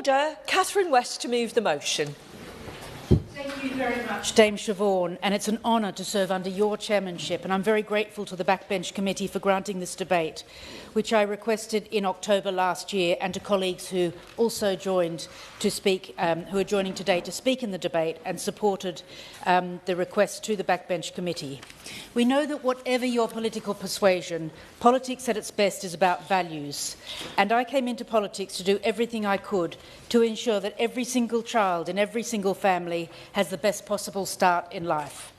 order. Catherine West to move the motion. Thank you very much, Dame Siobhan, and it's an honour to serve under your chairmanship, and I'm very grateful to the Backbench Committee for granting this debate, which I requested in October last year, and to colleagues who also joined to speak, who are joining today to speak in the debate and supported the request to the Backbench Committee. We know that whatever your political persuasion, politics at its best is about values, and I came into politics to do everything I could to ensure that every single child in every single family has the best possible start in life.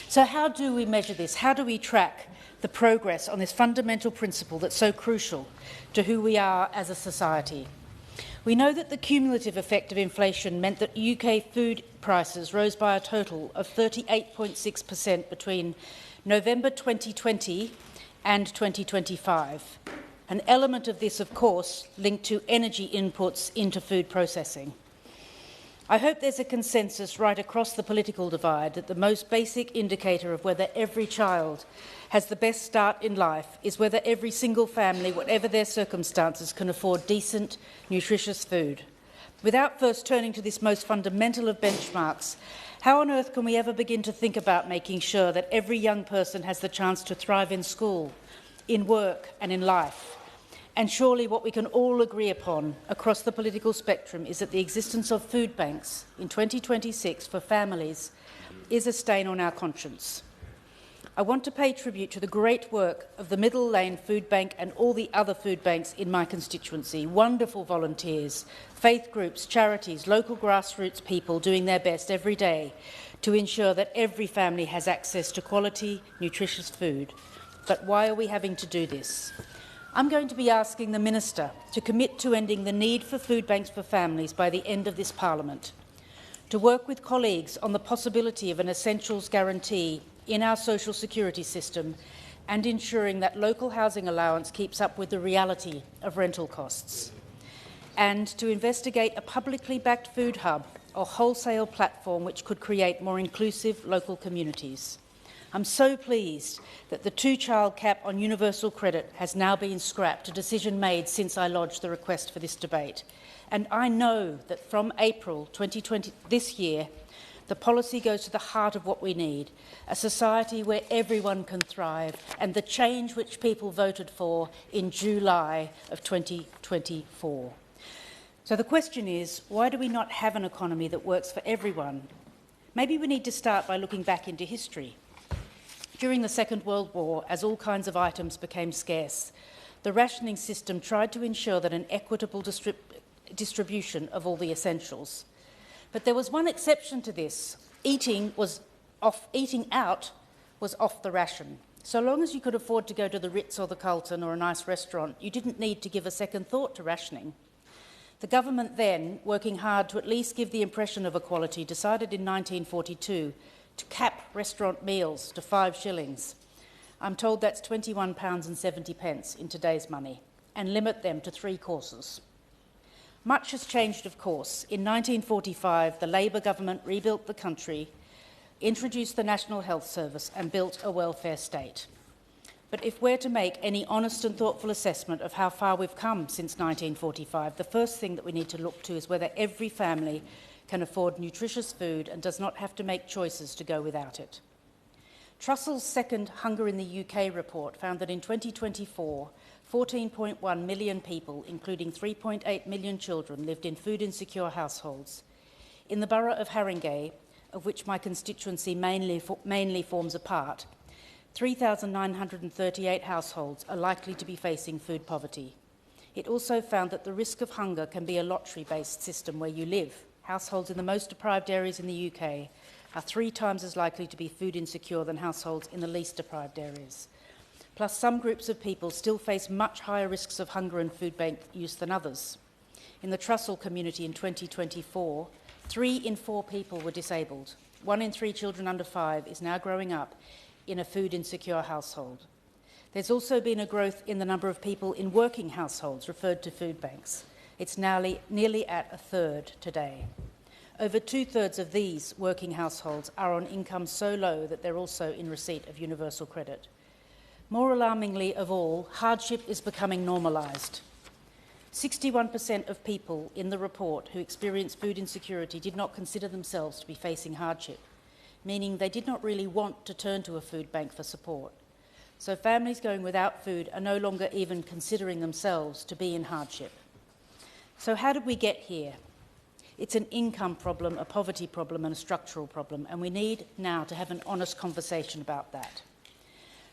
So how do we measure this? How do we track the progress on this fundamental principle that's so crucial to who we are as a society? We know that the cumulative effect of inflation meant that UK food prices rose by a total of 38.6% between November 2020 and 2025. An element of this, of course, linked to energy inputs into food processing. I hope there's a consensus right across the political divide that the most basic indicator of whether every child has the best start in life is whether every single family, whatever their circumstances, can afford decent, nutritious food. Without first turning to this most fundamental of benchmarks, how on earth can we ever begin to think about making sure that every young person has the chance to thrive in school, in work and in life? And surely what we can all agree upon across the political spectrum is that the existence of food banks in 2026 for families is a stain on our conscience. I want to pay tribute to the great work of the Middle Lane Food Bank and all the other food banks in my constituency. Wonderful volunteers, faith groups, charities, local grassroots people doing their best every day to ensure that every family has access to quality, nutritious food. But why are we having to do this? I'm going to be asking the Minister to commit to ending the need for food banks for families by the end of this Parliament, to work with colleagues on the possibility of an essentials guarantee in our social security system and ensuring that local housing allowance keeps up with the reality of rental costs, and to investigate a publicly backed food hub or wholesale platform which could create more inclusive local communities. I'm so pleased that the two-child cap on universal credit has now been scrapped, a decision made since I lodged the request for this debate. And I know that from April 2020 this year, the policy goes to the heart of what we need, a society where everyone can thrive, and the change which people voted for in July of 2024. So the question is, why do we not have an economy that works for everyone? Maybe we need to start by looking back into history. During the Second World War, as all kinds of items became scarce, the rationing system tried to ensure that an equitable distribution of all the essentials. But there was one exception to this. Eating out was off the ration. So long as you could afford to go to the Ritz or the Carlton or a nice restaurant, you didn't need to give a second thought to rationing. The government then, working hard to at least give the impression of equality, decided in 1942 to cap restaurant meals to 5 shillings. I'm told that's £21.70 in today's money, and limit them to 3 courses. Much has changed, of course. In 1945, the Labour government rebuilt the country, introduced the National Health Service and built a welfare state. But if we're to make any honest and thoughtful assessment of how far we've come since 1945, the first thing that we need to look to is whether every family can afford nutritious food and does not have to make choices to go without it. Trussell's second Hunger in the UK report found that in 2024, 14.1 million people, including 3.8 million children, lived in food-insecure households. In the borough of Haringey, of which my constituency mainly forms a part, 3,938 households are likely to be facing food poverty. It also found that the risk of hunger can be a lottery-based system where you live. Households in the most deprived areas in the UK are 3 times as likely to be food insecure than households in the least deprived areas. Plus, some groups of people still face much higher risks of hunger and food bank use than others. In the Trussell community in 2024, 3 in 4 people were disabled. 1 in 3 children under 5 is now growing up in a food insecure household. There's also been a growth in the number of people in working households referred to food banks. It's now nearly at a third today. Over 2/3 of these working households are on income so low that they're also in receipt of universal credit. More alarmingly of all, hardship is becoming normalised. 61% of people in the report who experienced food insecurity did not consider themselves to be facing hardship, meaning they did not really want to turn to a food bank for support. So families going without food are no longer even considering themselves to be in hardship. So how did we get here? It's an income problem, a poverty problem and a structural problem, and we need now to have an honest conversation about that.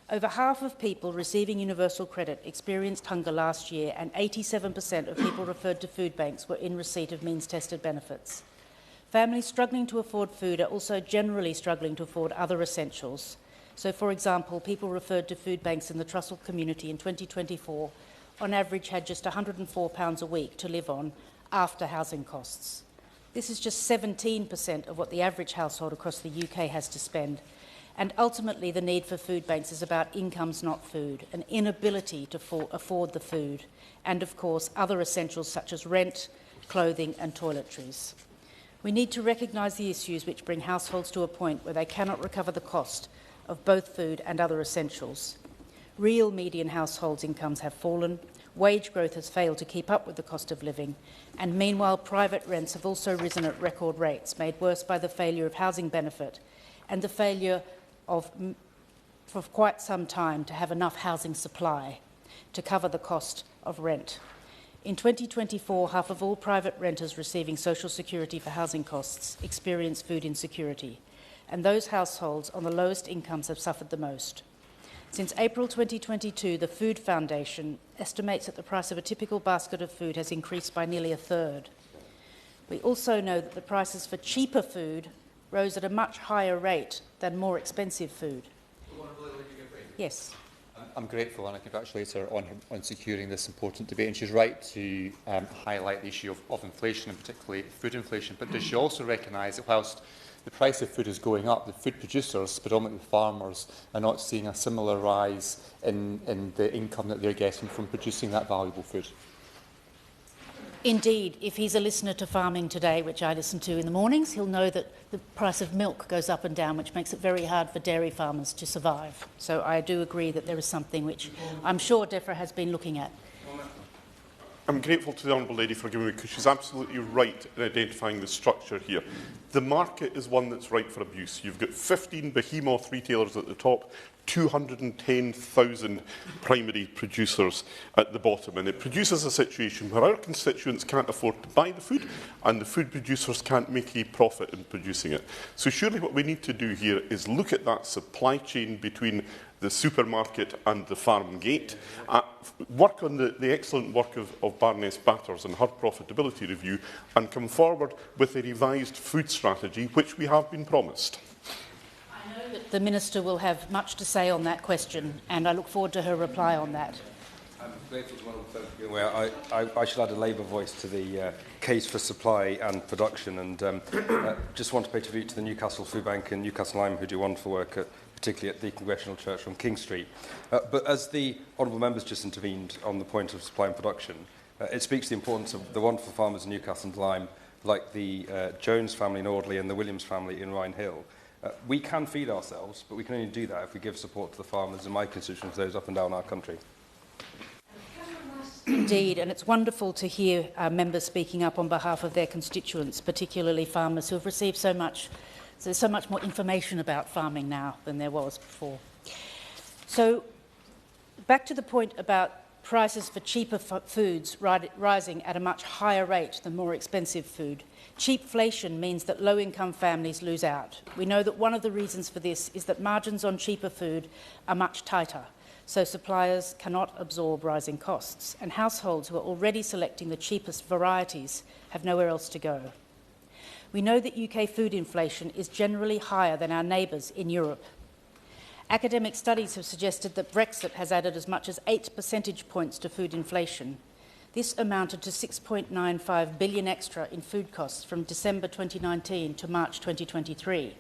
Over half of people receiving universal credit experienced hunger last year, and 87% of people referred to food banks were in receipt of means-tested benefits. Families struggling to afford food are also generally struggling to afford other essentials. So, for example, people referred to food banks in the Trussell community in 2024 on average had just £104 a week to live on after housing costs. This is just 17% of what the average household across the UK has to spend. And ultimately, the need for food banks is about incomes, not food, an inability to afford the food, and, of course, other essentials such as rent, clothing and toiletries. We need to recognise the issues which bring households to a point where they cannot recover the cost of both food and other essentials. Real median households' incomes have fallen, wage growth has failed to keep up with the cost of living, and meanwhile private rents have also risen at record rates, made worse by the failure of housing benefit and the failure for quite some time to have enough housing supply to cover the cost of rent. In 2024, half of all private renters receiving social security for housing costs experienced food insecurity, and those households on the lowest incomes have suffered the most. Since April 2022, the Food Foundation estimates that the price of a typical basket of food has increased by nearly a third. We also know that the prices for cheaper food rose at a much higher rate than more expensive food. Yes. I'm grateful and I congratulate her on securing this important debate. And she's right to highlight the issue of inflation, and particularly food inflation. But does she also recognise that whilst the price of food is going up, the food producers, predominantly farmers, are not seeing a similar rise in the income that they're getting from producing that valuable food? Indeed, if he's a listener to Farming Today, which I listen to in the mornings, he'll know that the price of milk goes up and down, which makes it very hard for dairy farmers to survive. So I do agree that there is something which I'm sure DEFRA has been looking at. I'm grateful to the Honourable Lady for giving me, because she's absolutely right in identifying the structure here. The market is one that's ripe for abuse. You've got 15 behemoth retailers at the top, 210,000 primary producers at the bottom, and it produces a situation where our constituents can't afford to buy the food and the food producers can't make a profit in producing it. So surely what we need to do here is look at that supply chain between the supermarket and the farm gate, work on the excellent work of Baroness Batters and her profitability review, and come forward with a revised food strategy, which we have been promised. I know that the Minister will have much to say on that question, and I look forward to her reply on that. I'm grateful to one of the where I should add a Labour voice to the case for supply and production, and just want to pay tribute to the Newcastle Food Bank in Newcastle Lyme, who do wonderful work particularly at the Congregational Church on King Street. But as the honourable members just intervened on the point of supply and production, it speaks to the importance of the wonderful farmers in Newcastle and Lyme, like the Jones family in Audley and the Williams family in Rhine Hill. We can feed ourselves, but we can only do that if we give support to the farmers in my constituents, those up and down our country. Indeed, and it's wonderful to hear members speaking up on behalf of their constituents, particularly farmers who have received so much. So there's so much more information about farming now than there was before. So back to the point about prices for cheaper foods rising at a much higher rate than more expensive food. Cheapflation means that low-income families lose out. We know that one of the reasons for this is that margins on cheaper food are much tighter, so suppliers cannot absorb rising costs, and households who are already selecting the cheapest varieties have nowhere else to go. We know that UK food inflation is generally higher than our neighbours in Europe. Academic studies have suggested that Brexit has added as much as 8 percentage points to food inflation. This amounted to £6.95 billion extra in food costs from December 2019 to March 2023.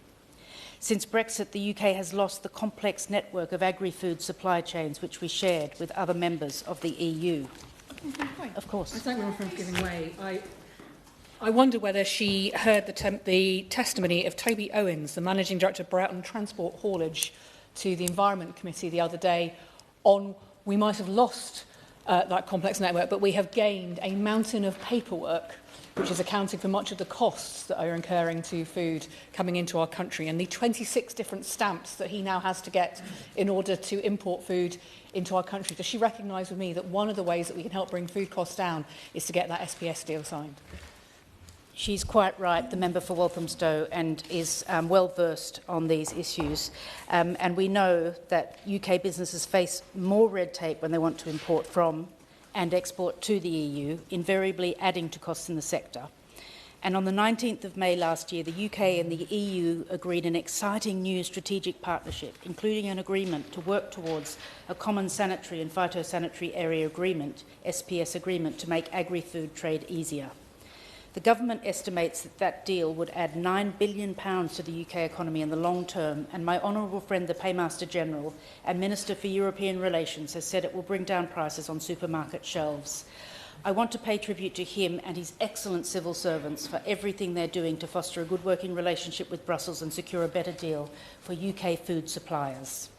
Since Brexit, the UK has lost the complex network of agri-food supply chains which we shared with other members of the EU. Of course. I thank the Honourable for giving way. I wonder whether she heard the testimony of Toby Owens, the Managing Director of Broughton Transport Haulage, to the Environment Committee the other day on we might have lost that complex network, but we have gained a mountain of paperwork which is accounting for much of the costs that are incurring to food coming into our country, and the 26 different stamps that he now has to get in order to import food into our country. Does she recognise with me that one of the ways that we can help bring food costs down is to get that SPS deal signed? She's quite right, the member for Walthamstow, and is well versed on these issues. And we know that UK businesses face more red tape when they want to import from and export to the EU, invariably adding to costs in the sector. And on the 19th of May last year, the UK and the EU agreed an exciting new strategic partnership, including an agreement to work towards a common sanitary and phytosanitary area agreement, SPS agreement, to make agri-food trade easier. The government estimates that that deal would add £9 billion to the UK economy in the long term, and my honourable friend, the Paymaster General and Minister for European Relations, has said it will bring down prices on supermarket shelves. I want to pay tribute to him and his excellent civil servants for everything they're doing to foster a good working relationship with Brussels and secure a better deal for UK food suppliers.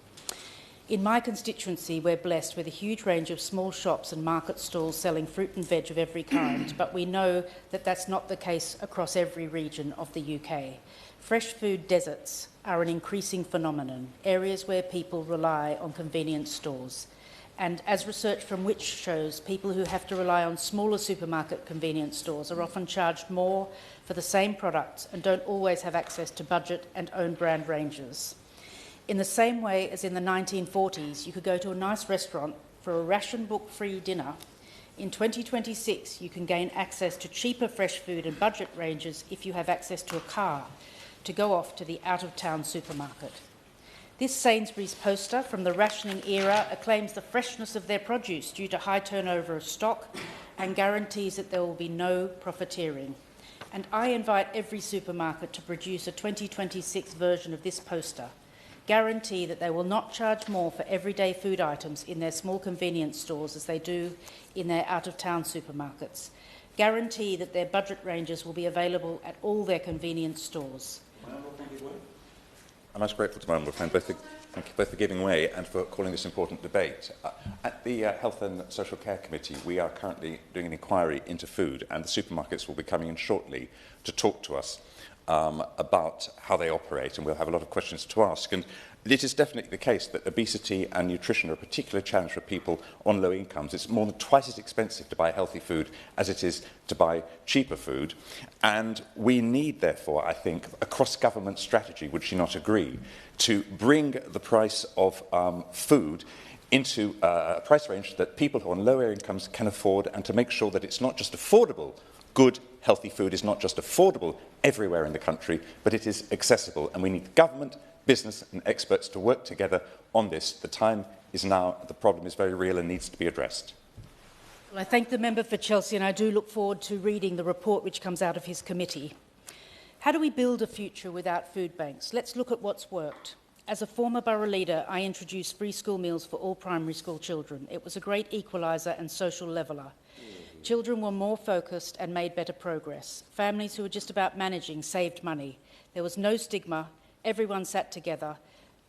In my constituency, we're blessed with a huge range of small shops and market stalls selling fruit and veg of every kind, but we know that that's not the case across every region of the UK. Fresh food deserts are an increasing phenomenon, areas where people rely on convenience stores. And as research from Which shows, people who have to rely on smaller supermarket convenience stores are often charged more for the same products and don't always have access to budget and own brand ranges. In the same way as in the 1940s, you could go to a nice restaurant for a ration book-free dinner. In 2026, you can gain access to cheaper fresh food and budget ranges if you have access to a car to go off to the out-of-town supermarket. This Sainsbury's poster from the rationing era acclaims the freshness of their produce due to high turnover of stock and guarantees that there will be no profiteering. And I invite every supermarket to produce a 2026 version of this poster. Guarantee that they will not charge more for everyday food items in their small convenience stores as they do in their out-of-town supermarkets. Guarantee that their budget ranges will be available at all their convenience stores. I'm most grateful to my honourable friend, thank you both for giving way and for calling this important debate. At the Health and Social Care Committee, we are currently doing an inquiry into food, and the supermarkets will be coming in shortly to talk to us about how they operate, and we'll have a lot of questions to ask. And it is definitely the case that obesity and nutrition are a particular challenge for people on low incomes. It's more than twice as expensive to buy healthy food as it is to buy cheaper food. And we need, therefore, I think, a cross-government strategy, would she not agree, to bring the price of food into a price range that people who are on lower incomes can afford, and to make sure that it's not just affordable. Good, healthy food is not just affordable everywhere in the country, but it is accessible. And we need government, business and experts to work together on this. The time is now. The problem is very real and needs to be addressed. Well, I thank the member for Chelsea, and I do look forward to reading the report which comes out of his committee. How do we build a future without food banks? Let's look at what's worked. As a former borough leader, I introduced free school meals for all primary school children. It was a great equaliser and social leveller. Children were more focused and made better progress. Families who were just about managing saved money. There was no stigma, everyone sat together,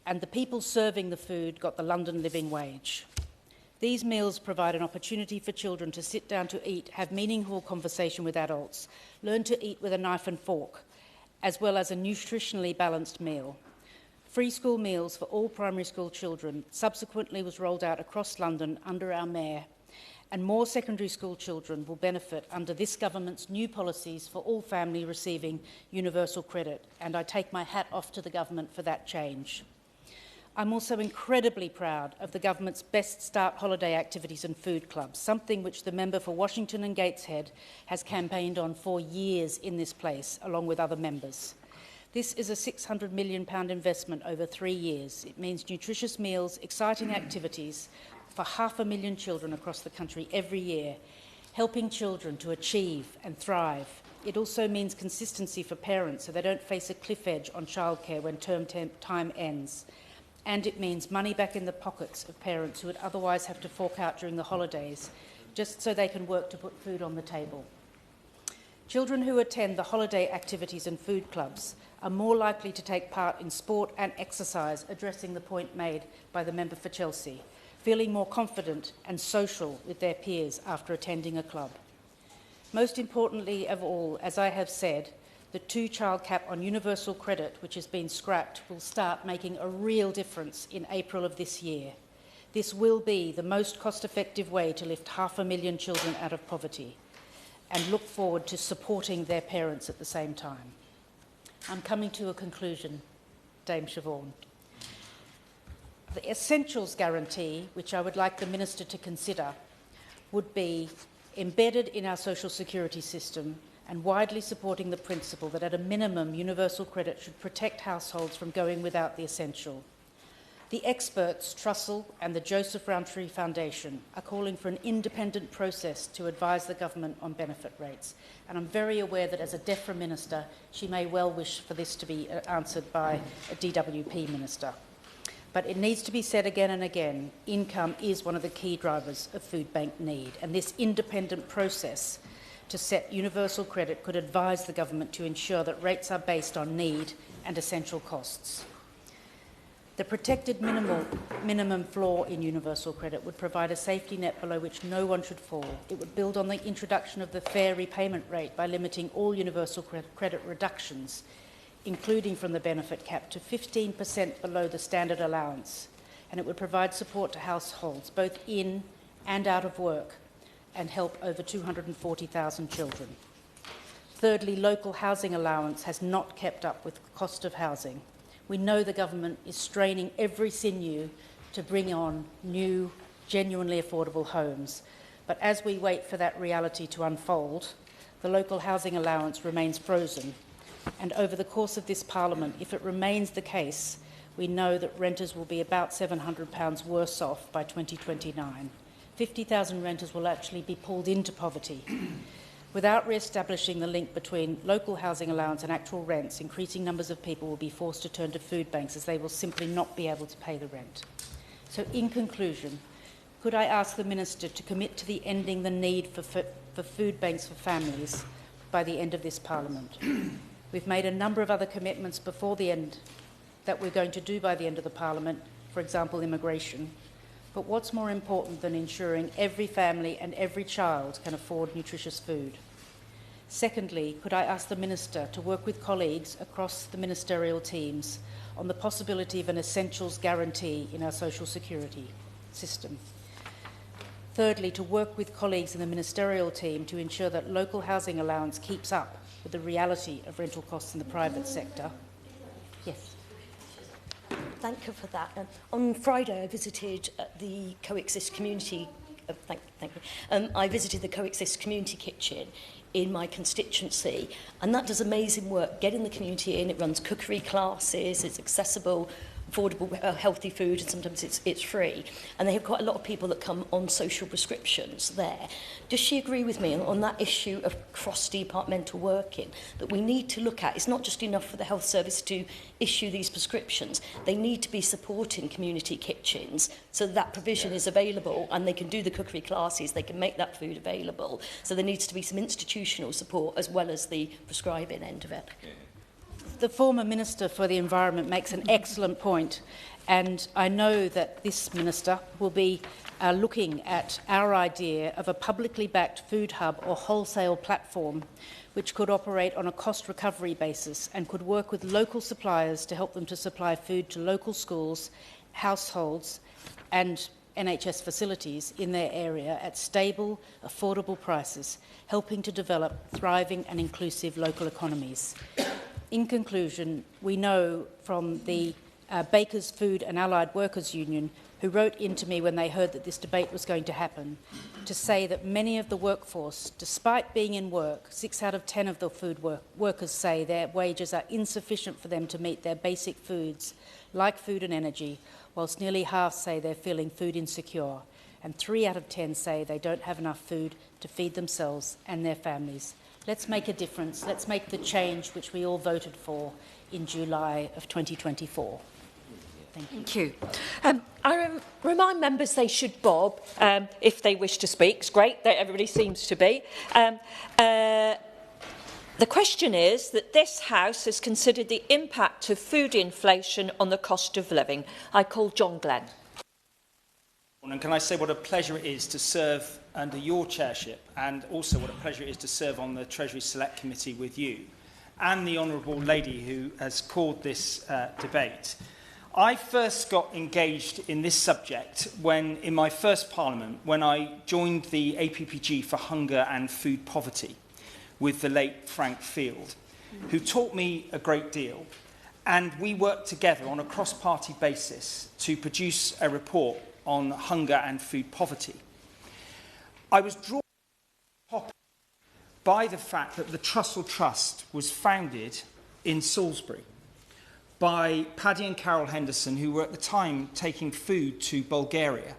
and the people serving the food got the London living wage. These meals provide an opportunity for children to sit down to eat, have meaningful conversation with adults, learn to eat with a knife and fork, as well as a nutritionally balanced meal. Free school meals for all primary school children subsequently was rolled out across London under our mayor, and more secondary school children will benefit under this government's new policies for all families receiving universal credit, and I take my hat off to the government for that change. I'm also incredibly proud of the government's Best Start holiday activities and food clubs, something which the member for Washington and Gateshead has campaigned on for years in this place, along with other members. This is a £600 million investment over 3 years. It means nutritious meals, exciting activities for 500,000 children across the country every year, helping children to achieve and thrive. It also means consistency for parents so they don't face a cliff edge on childcare when term time ends. And it means money back in the pockets of parents who would otherwise have to fork out during the holidays, just so they can work to put food on the table. Children who attend the holiday activities and food clubs are more likely to take part in sport and exercise, addressing the point made by the member for Chelsea. feeling more confident and social with their peers after attending a club. Most importantly of all, as I have said, the 2-child cap on universal credit, which has been scrapped, will start making a real difference in April of this year. This will be the most cost-effective way to lift 500,000 children out of poverty, and look forward to supporting their parents at the same time. I'm coming to a conclusion, Dame Siobhan. The Essentials Guarantee, which I would like the Minister to consider, would be embedded in our social security system and widely supporting the principle that at a minimum universal credit should protect households from going without the essential. The experts, Trussell and the Joseph Rowntree Foundation, are calling for an independent process to advise the government on benefit rates. And I'm very aware that as a DEFRA minister, she may well wish for this to be answered by a DWP minister. But it needs to be said again and again, income is one of the key drivers of food bank need. And this independent process to set universal credit could advise the government to ensure that rates are based on need and essential costs. The protected minimum floor in universal credit would provide a safety net below which no one should fall. It would build on the introduction of the fair repayment rate by limiting all universal credit reductions, including from the benefit cap, to 15% below the standard allowance. And it would provide support to households, both in and out of work, and help over 240,000 children. Thirdly, local housing allowance has not kept up with the cost of housing. We know the government is straining every sinew to bring on new, genuinely affordable homes. But as we wait for that reality to unfold, the local housing allowance remains frozen. And over the course of this Parliament, if it remains the case, we know that renters will be about £700 worse off by 2029. 50,000 renters will actually be pulled into poverty. Without re-establishing the link between local housing allowance and actual rents, increasing numbers of people will be forced to turn to food banks as they will simply not be able to pay the rent. So, in conclusion, could I ask the Minister to commit to ending the need for food banks for families by the end of this Parliament? We've made a number of other commitments before the end that we're going to do by the end of the Parliament, for example, immigration. But what's more important than ensuring every family and every child can afford nutritious food? Secondly, could I ask the Minister to work with colleagues across the ministerial teams on the possibility of an essentials guarantee in our social security system? Thirdly, to work with colleagues in the ministerial team to ensure that local housing allowance keeps up with the reality of rental costs in the private sector. Yes. Thank you for that. On Friday, I visited the Coexist Community. Thank you. I visited the Coexist Community Kitchen in my constituency, and that does amazing work getting the community in. It runs cookery classes. It's accessible, affordable, healthy food, and sometimes it's free. And they have quite a lot of people that come on social prescriptions there. Does she agree with me on that issue of cross-departmental working, that we need to look at? It's not just enough for the health service to issue these prescriptions. They need to be supporting community kitchens so that provision is available, and they can do the cookery classes, they can make that food available. So there needs to be some institutional support as well as the prescribing end of it. The former Minister for the Environment makes an excellent point, and I know that this Minister will be looking at our idea of a publicly backed food hub or wholesale platform which could operate on a cost recovery basis and could work with local suppliers to help them to supply food to local schools, households and NHS facilities in their area at stable, affordable prices, helping to develop thriving and inclusive local economies. In conclusion, we know from the Bakers, Food and Allied Workers Union, who wrote into me when they heard that this debate was going to happen, to say that many of the workforce, despite being in work, 6 out of 10 of the food workers say their wages are insufficient for them to meet their basic foods, like food and energy, whilst nearly half say they're feeling food insecure, and 3 out of 10 say they don't have enough food to feed themselves and their families. Let's make a difference. Let's make the change which we all voted for in July of 2024. Thank you. I remind members they should bob if they wish to speak. It's great that everybody seems to be. The question is that this House has considered the impact of food inflation on the cost of living. I call John Glenn. And can I say what a pleasure it is to serve under your chairship, and also what a pleasure it is to serve on the Treasury Select Committee with you and the Honourable Lady who has called this debate. I first got engaged in this subject when, in my first Parliament, when I joined the APPG for Hunger and Food Poverty with the late Frank Field, who taught me a great deal. And we worked together on a cross-party basis to produce a report on hunger and food poverty. I was drawn by the fact that the Trussell Trust was founded in Salisbury by Paddy and Carol Henderson, who were at the time taking food to Bulgaria.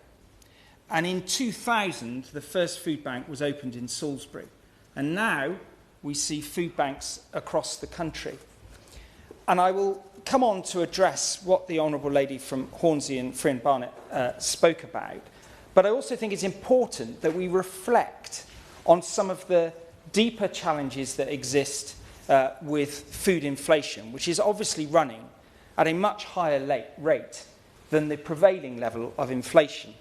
And in 2000, the first food bank was opened in Salisbury. And now we see food banks across the country. And I will come on to address what the Honourable Lady from Hornsey and Friend Barnett spoke about. But I also think it's important that we reflect on some of the deeper challenges that exist with food inflation, which is obviously running at a much higher rate than the prevailing level of inflation.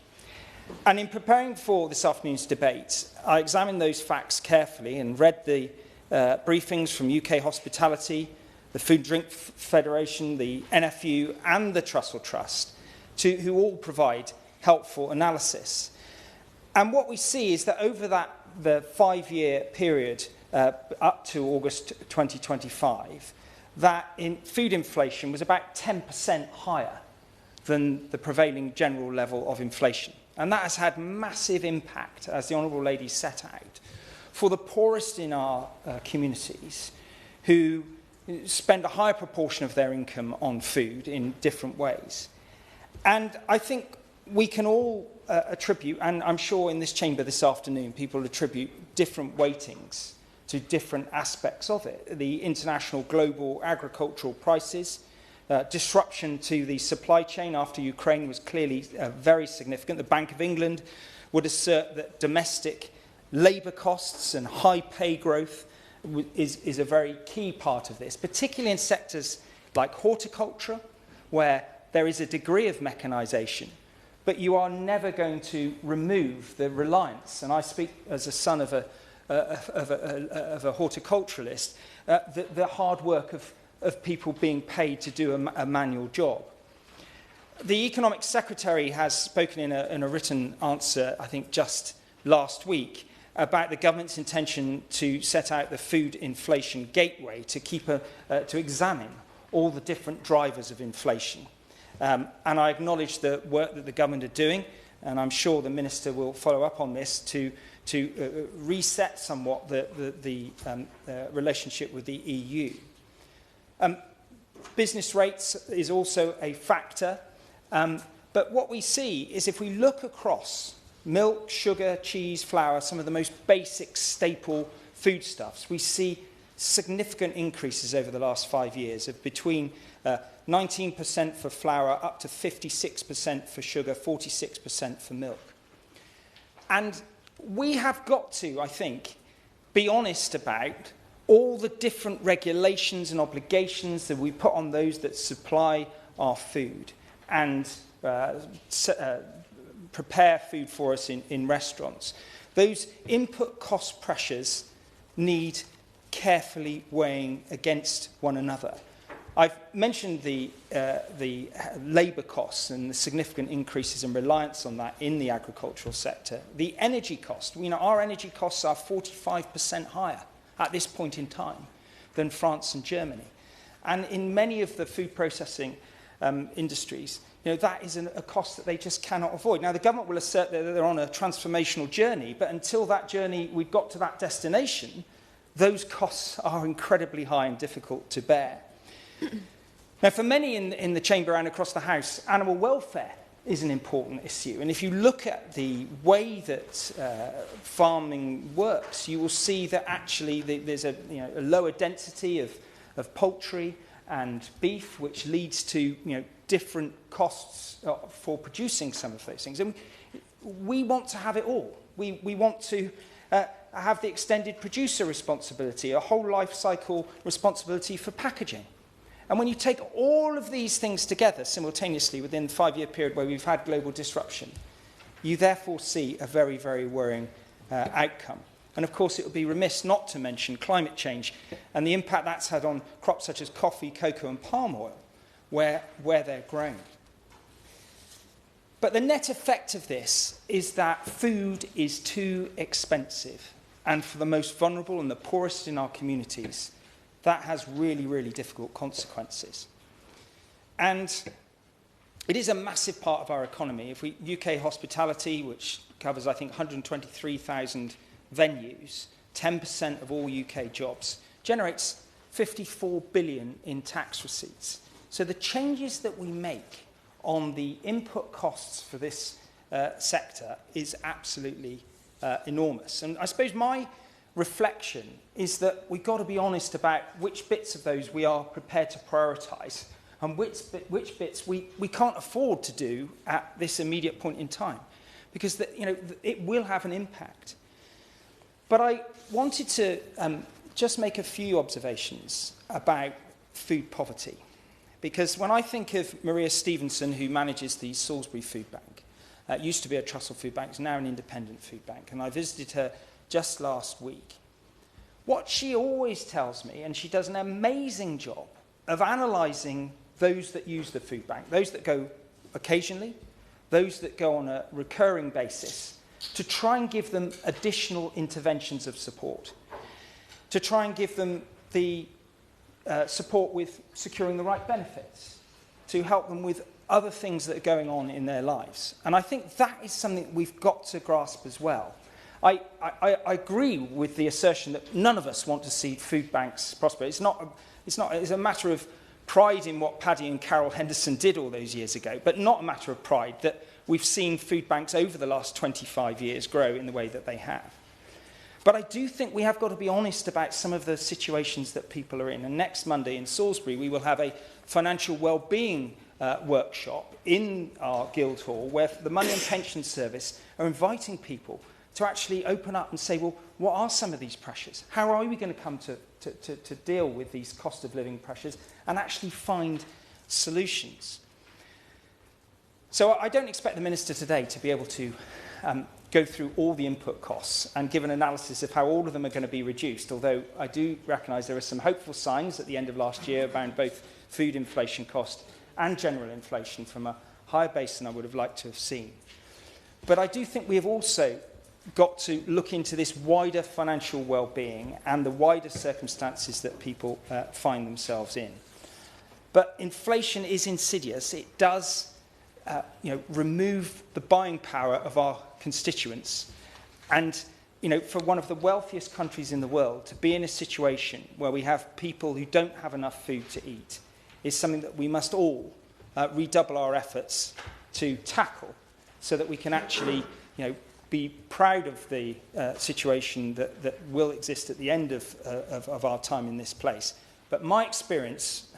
And in preparing for this afternoon's debate, I examined those facts carefully and read the briefings from UK Hospitality, the Food and Drink Federation, the NFU and the Trussell Trust, who all provide helpful analysis. And what we see is that over the 5-year period up to August 2025, that food inflation was about 10% higher than the prevailing general level of inflation. And that has had massive impact, as the Honourable Lady set out, for the poorest in our communities who spend a higher proportion of their income on food in different ways. And I think we can all attribute, and I'm sure in this chamber this afternoon, people attribute different weightings to different aspects of it. The international global agricultural prices, disruption to the supply chain after Ukraine was clearly very significant. The Bank of England would assert that domestic labour costs and high pay growth is a very key part of this, particularly in sectors like horticulture, where there is a degree of mechanisation, but you are never going to remove the reliance, and I speak as a son of a horticulturalist, the hard work of people being paid to do a manual job. The Economic Secretary has spoken in a written answer, I think just last week, about the government's intention to set out the food inflation gateway to examine all the different drivers of inflation. And I acknowledge the work that the government are doing, and I'm sure the Minister will follow up on this to reset somewhat the relationship with the EU. Business rates is also a factor, but what we see is if we look across milk, sugar, cheese, flour, some of the most basic staple foodstuffs, we see significant increases over the last 5 years of between 19% for flour up to 56% for sugar, 46% for milk. And we have got to, I think, be honest about all the different regulations and obligations that we put on those that supply our food and prepare food for us in restaurants. Those input cost pressures need carefully weighing against one another. I've mentioned the labour costs and the significant increases in reliance on that in the agricultural sector. The energy cost, our energy costs are 45% higher at this point in time than France and Germany. And in many of the food processing industries, that is a cost that they just cannot avoid. Now, the government will assert that they're on a transformational journey, but until that journey, we've got to that destination, those costs are incredibly high and difficult to bear. Now, for many in the chamber and across the House, animal welfare is an important issue. And if you look at the way that farming works, you will see that actually there's a lower density of poultry and beef, which leads to different costs for producing some of those things. And we want to have it all. We want to have the extended producer responsibility, a whole life cycle responsibility for packaging. And when you take all of these things together simultaneously within the 5-year period where we've had global disruption, you therefore see a very, very worrying outcome. And of course, it would be remiss not to mention climate change and the impact that's had on crops such as coffee, cocoa and palm oil, where they're grown. But the net effect of this is that food is too expensive. And for the most vulnerable and the poorest in our communities, that has really, really difficult consequences. And it is a massive part of our economy. If we UK hospitality, which covers, I think, 123,000 venues, 10% of all UK jobs, generates 54 billion in tax receipts. So the changes that we make on the input costs for this sector is absolutely enormous. And I suppose my reflection is that we've got to be honest about which bits of those we are prepared to prioritise and which bits we can't afford to do at this immediate point in time, because it will have an impact. But I wanted to just make a few observations about food poverty, because when I think of Maria Stevenson, who manages the Salisbury Food Bank, used to be a Trussell Food Bank, is now an independent food bank, and I visited her just last week. What she always tells me, and she does an amazing job of analysing those that use the food bank, those that go occasionally, those that go on a recurring basis, to try and give them additional interventions of support, to try and give them the support with securing the right benefits, to help them with other things that are going on in their lives. And I think that is something we've got to grasp as well. I agree with the assertion that none of us want to see food banks prosper. It's a matter of pride in what Paddy and Carol Henderson did all those years ago, but not a matter of pride that we've seen food banks over the last 25 years grow in the way that they have. But I do think we have got to be honest about some of the situations that people are in. And next Monday in Salisbury, we will have a financial well-being workshop in our Guildhall, where the Money and Pension Service are inviting people to actually open up and say, well, what are some of these pressures? How are we going to come to deal with these cost of living pressures and actually find solutions? So I don't expect the Minister today to be able to go through all the input costs and give an analysis of how all of them are going to be reduced, although I do recognise there are some hopeful signs at the end of last year around both food inflation cost and general inflation from a higher base than I would have liked to have seen. But I do think we have also got to look into this wider financial well-being and the wider circumstances that people find themselves in. But inflation is insidious. It does remove the buying power of our constituents. And for one of the wealthiest countries in the world to be in a situation where we have people who don't have enough food to eat is something that we must all redouble our efforts to tackle, so that we can actually be proud of the situation that will exist at the end of our time in this place. But my experience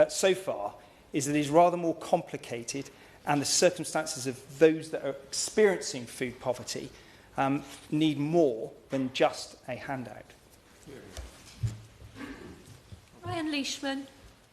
so far is that it is rather more complicated, and the circumstances of those that are experiencing food poverty need more than just a handout. Ryan Leishman.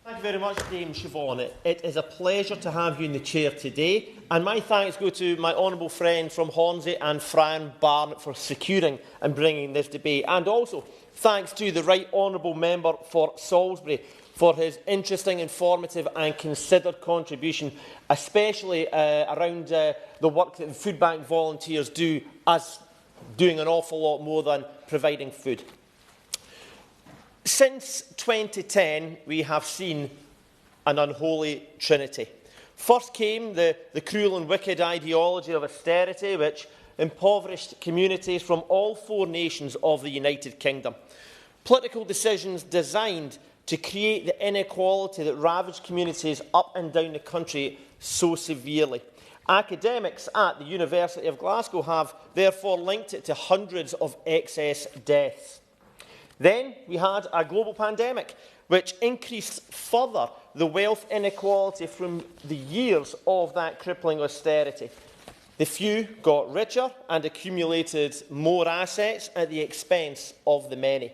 Thank you very much, Dame Siobhan. It is a pleasure to have you in the chair today, and my thanks go to my honourable friend from Hornsey and Fran Barnett for securing and bringing this debate, and also thanks to the Right Honourable Member for Salisbury for his interesting, informative and considered contribution, especially around the work that the food bank volunteers do, as doing an awful lot more than providing food. Since 2010, we have seen an unholy trinity. First came the cruel and wicked ideology of austerity, which impoverished communities from all 4 nations of the United Kingdom. Political decisions designed to create the inequality that ravaged communities up and down the country so severely. Academics at the University of Glasgow have therefore linked it to hundreds of excess deaths. Then we had a global pandemic, which increased further the wealth inequality from the years of that crippling austerity. The few got richer and accumulated more assets at the expense of the many.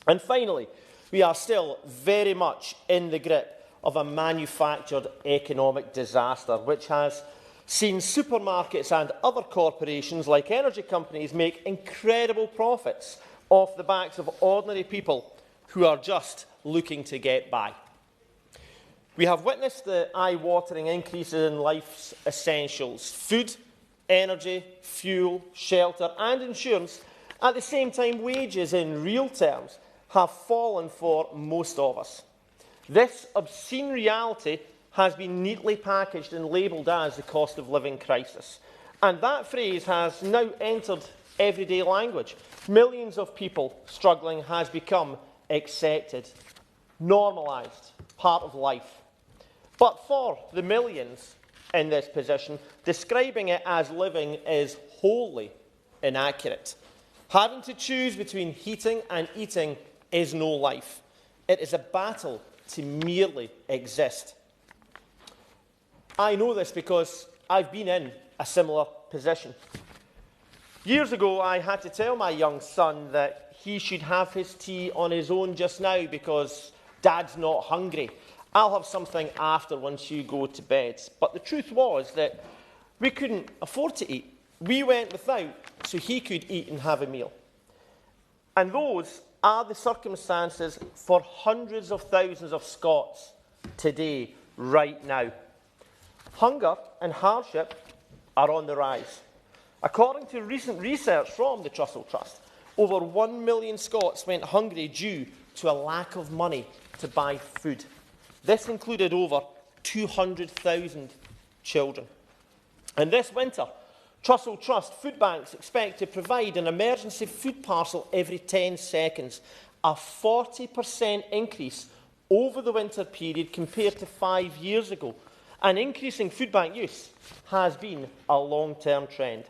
And finally, we are still very much in the grip of a manufactured economic disaster, which has seen supermarkets and other corporations like energy companies make incredible profits off the backs of ordinary people who are just looking to get by. We have witnessed the eye-watering increases in life's essentials: food, energy, fuel, shelter and insurance. At the same time, wages in real terms have fallen for most of us. This obscene reality has been neatly packaged and labelled as the cost of living crisis. And that phrase has now entered everyday language. Millions of people struggling has become accepted, normalised, part of life. But for the millions in this position, describing it as living is wholly inaccurate. Having to choose between heating and eating is no life. It is a battle to merely exist. I know this because I've been in a similar position. Years ago, I had to tell my young son that he should have his tea on his own just now because Dad's not hungry. I'll have something after once you go to bed. But the truth was that we couldn't afford to eat. We went without so he could eat and have a meal. And those are the circumstances for hundreds of thousands of Scots today, right now. Hunger and hardship are on the rise. According to recent research from the Trussell Trust, over 1 million Scots went hungry due to a lack of money to buy food. This included over 200,000 children. And this winter, Trussell Trust food banks expect to provide an emergency food parcel every 10 seconds, a 40% increase over the winter period compared to 5 years ago. And increasing food bank use has been a long-term trend.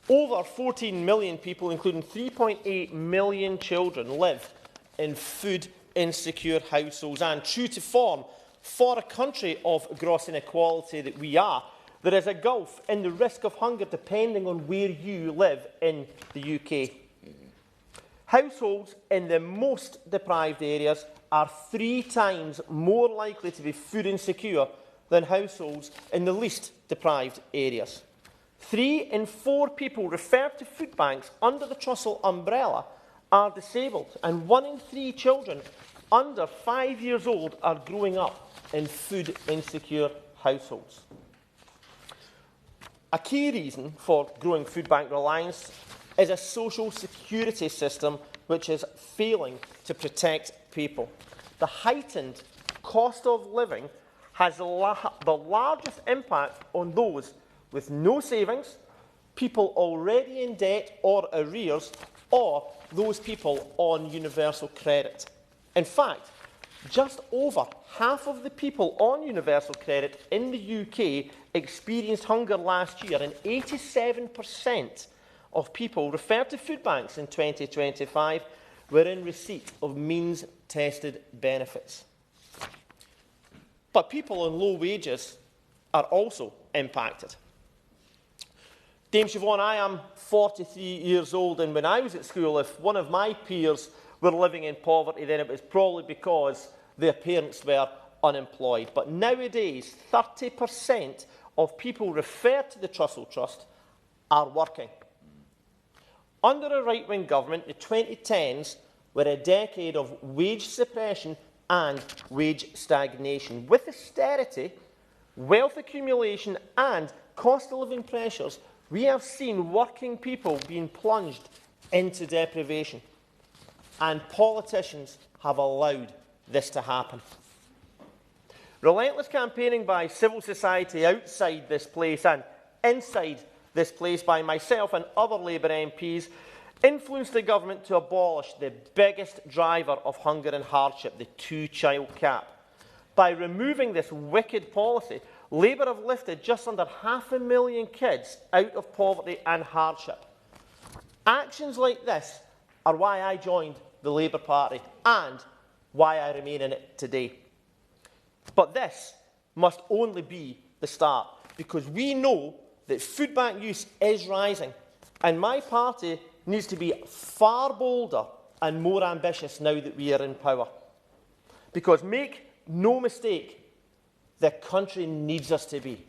Over 14 million people, including 3.8 million children, live in food-insecure households. And true to form, for a country of gross inequality that we are, there is a gulf in the risk of hunger depending on where you live in the UK. Households in the most deprived areas are 3 times more likely to be food insecure than households in the least deprived areas. 3 in 4 people referred to food banks under the Trussell umbrella are disabled, and 1 in 3 children under 5 years old are growing up in food insecure households. A key reason for growing food bank reliance is a social security system which is failing to protect people. The heightened cost of living has the largest impact on those with no savings, people already in debt or arrears, or those people on universal credit. In fact, just over half of the people on universal credit in the UK experienced hunger last year, and 87% of people referred to food banks in 2025 were in receipt of means-tested benefits. But people on low wages are also impacted. Dame Siobhan, I am 43 years old, and when I was at school, if one of my peers were living in poverty, then it was probably because their parents were unemployed. But nowadays, 30% of people referred to the Trussell Trust are working. Under a right-wing government, the 2010s were a decade of wage suppression and wage stagnation. With austerity, wealth accumulation and cost of living pressures, we have seen working people being plunged into deprivation. And politicians have allowed this to happen. Relentless campaigning by civil society outside this place and inside this place by myself and other Labour MPs influenced the government to abolish the biggest driver of hunger and hardship, the 2-child cap. By removing this wicked policy, Labour have lifted just under 500,000 kids out of poverty and hardship. Actions like this are why I joined the Labour Party and why I remain in it today. But this must only be the start, because we know that food bank use is rising, and my party needs to be far bolder and more ambitious now that we are in power. Because make no mistake, the country needs us to be.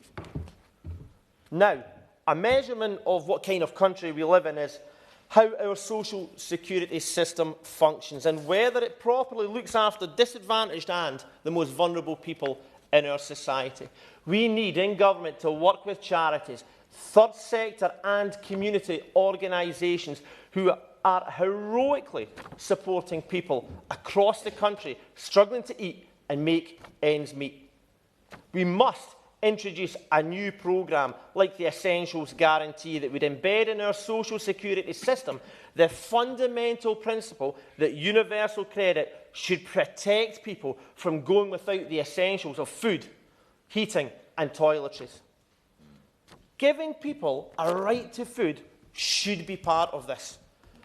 Now, a measurement of what kind of country we live in is how our social security system functions and whether it properly looks after disadvantaged and the most vulnerable people in our society. We need in government to work with charities, third sector and community organisations who are heroically supporting people across the country struggling to eat and make ends meet. We must introduce a new programme like the Essentials Guarantee that would embed in our social security system the fundamental principle that universal credit should protect people from going without the essentials of food, heating and toiletries. Giving people a right to food should be part of this.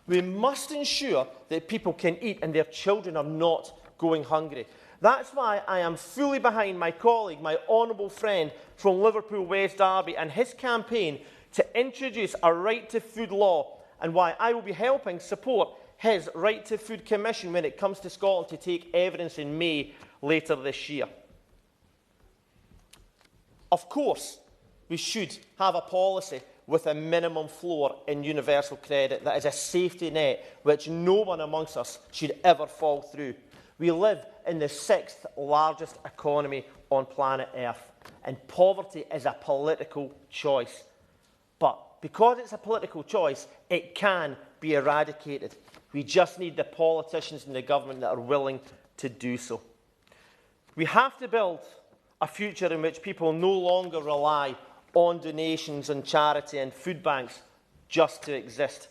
We must ensure that people can eat and their children are not going hungry. That's why I am fully behind my colleague, my honourable friend from Liverpool West Derby and his campaign to introduce a right to food law, and why I will be helping support his Right to Food Commission when it comes to Scotland to take evidence in May later this year. Of course, we should have a policy with a minimum floor in universal credit that is a safety net which no one amongst us should ever fall through. We live in the 6th largest economy on planet Earth, and poverty is a political choice. But because it's a political choice, it can be eradicated. We just need the politicians in the government that are willing to do so. We have to build a future in which people no longer rely on donations and charity and food banks just to exist.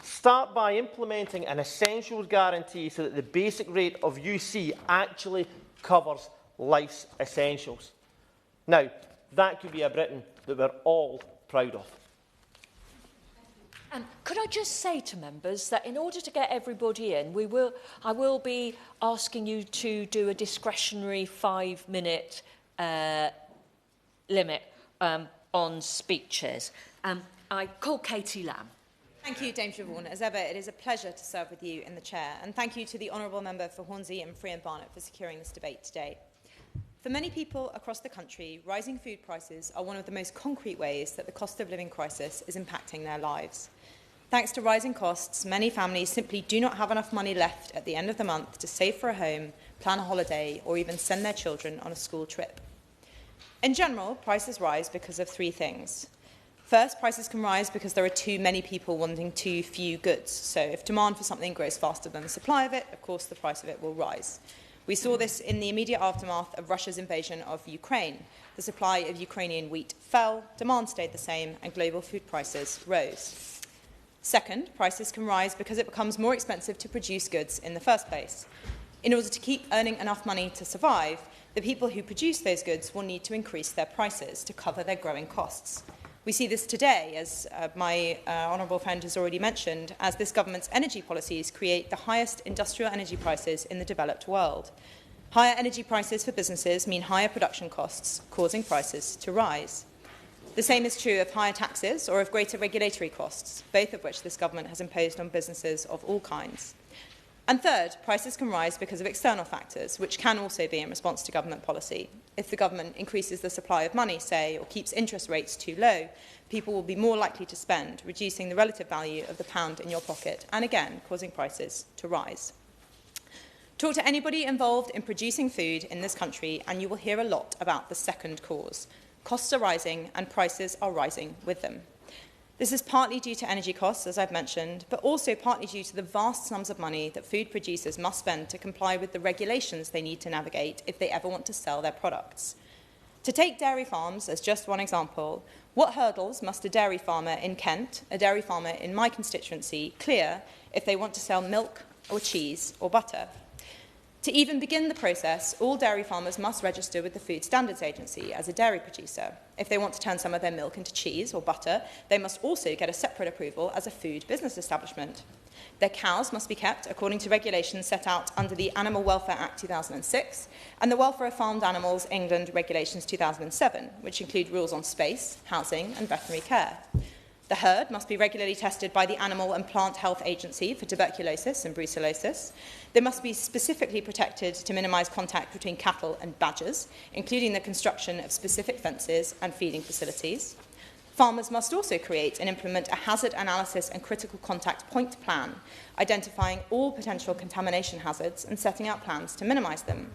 Start by implementing an essentials guarantee so that the basic rate of UC actually covers life's essentials. Now, that could be a Britain that we're all proud of. And could I just say to members that in order to get everybody in, I will be asking you to do a discretionary 5-minute limit on speeches. I call Katie Lamb. Thank you, Dame Siobhan. As ever, it is a pleasure to serve with you in the chair. And thank you to the Honourable Member for Hornsey and Free and Barnet for securing this debate today. For many people across the country, rising food prices are one of the most concrete ways that the cost of living crisis is impacting their lives. Thanks to rising costs, many families simply do not have enough money left at the end of the month to save for a home, plan a holiday, or even send their children on a school trip. In general, prices rise because of 3 things. First, prices can rise because there are too many people wanting too few goods. So if demand for something grows faster than the supply of it, of course the price of it will rise. We saw this in the immediate aftermath of Russia's invasion of Ukraine. The supply of Ukrainian wheat fell, demand stayed the same, and global food prices rose. Second, prices can rise because it becomes more expensive to produce goods in the first place. In order to keep earning enough money to survive, the people who produce those goods will need to increase their prices to cover their growing costs. We see this today, as my honourable friend has already mentioned, as this government's energy policies create the highest industrial energy prices in the developed world. Higher energy prices for businesses mean higher production costs, causing prices to rise. The same is true of higher taxes or of greater regulatory costs, both of which this government has imposed on businesses of all kinds. And third, prices can rise because of external factors, which can also be in response to government policy. If the government increases the supply of money, say, or keeps interest rates too low, people will be more likely to spend, reducing the relative value of the pound in your pocket, and again, causing prices to rise. Talk to anybody involved in producing food in this country, and you will hear a lot about the second cause. Costs are rising, and prices are rising with them. This is partly due to energy costs, as I've mentioned, but also partly due to the vast sums of money that food producers must spend to comply with the regulations they need to navigate if they ever want to sell their products. To take dairy farms as just one example, what hurdles must a dairy farmer in Kent, a dairy farmer in my constituency, clear if they want to sell milk or cheese or butter? To even begin the process, all dairy farmers must register with the Food Standards Agency as a dairy producer. If they want to turn some of their milk into cheese or butter, they must also get a separate approval as a food business establishment. Their cows must be kept according to regulations set out under the Animal Welfare Act 2006 and the Welfare of Farmed Animals England Regulations 2007, which include rules on space, housing and veterinary care. The herd must be regularly tested by the Animal and Plant Health Agency for tuberculosis and brucellosis. They must be specifically protected to minimise contact between cattle and badgers, including the construction of specific fences and feeding facilities. Farmers must also create and implement a hazard analysis and critical contact point plan, identifying all potential contamination hazards and setting out plans to minimise them.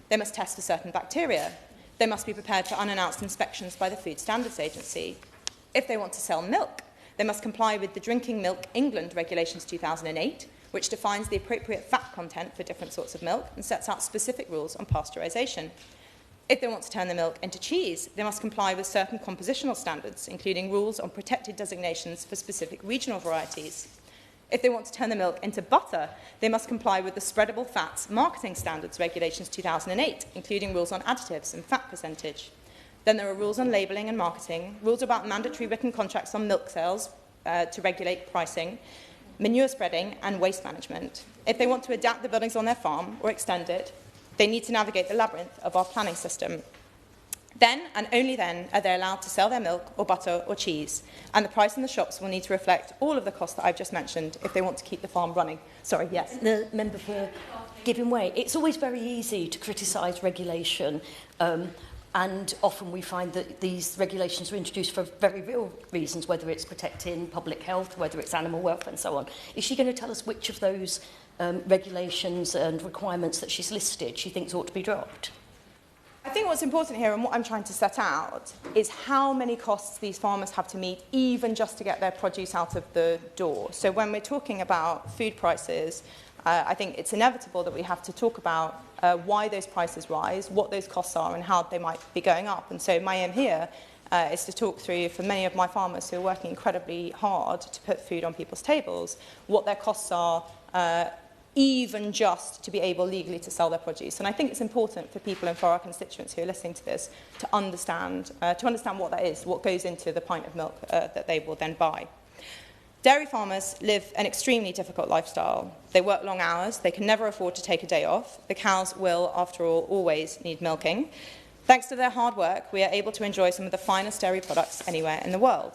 They must test for certain bacteria. They must be prepared for unannounced inspections by the Food Standards Agency. If they want to sell milk, they must comply with the Drinking Milk England Regulations 2008, which defines the appropriate fat content for different sorts of milk and sets out specific rules on pasteurisation. If they want to turn the milk into cheese, they must comply with certain compositional standards, including rules on protected designations for specific regional varieties. If they want to turn the milk into butter, they must comply with the Spreadable Fats Marketing Standards Regulations 2008, including rules on additives and fat percentage. Then there are rules on labelling and marketing, rules about mandatory written contracts on milk sales to regulate pricing, manure spreading and waste management. If they want to adapt the buildings on their farm or extend it, they need to navigate the labyrinth of our planning system. Then, and only then, are they allowed to sell their milk or butter or cheese, and the price in the shops will need to reflect all of the costs that I've just mentioned if they want to keep the farm running. Sorry, yes. The member for giving way. It's always very easy to criticise regulation, and often we find that these regulations are introduced for very real reasons, whether it's protecting public health, whether it's animal welfare and so on. Is she going to tell us which of those regulations and requirements that she's listed she thinks ought to be dropped? I think what's important here and what I'm trying to set out is how many costs these farmers have to meet even just to get their produce out of the door. So when we're talking about food prices, I think it's inevitable that we have to talk about why those prices rise, what those costs are and how they might be going up. And so my aim here is to talk through, for many of my farmers who are working incredibly hard to put food on people's tables, what their costs are even just to be able legally to sell their produce. And I think it's important for people and for our constituents who are listening to this to understand what that is, what goes into the pint of milk that they will then buy. Dairy farmers live an extremely difficult lifestyle. They work long hours, they can never afford to take a day off. The cows will, after all, always need milking. Thanks to their hard work, we are able to enjoy some of the finest dairy products anywhere in the world.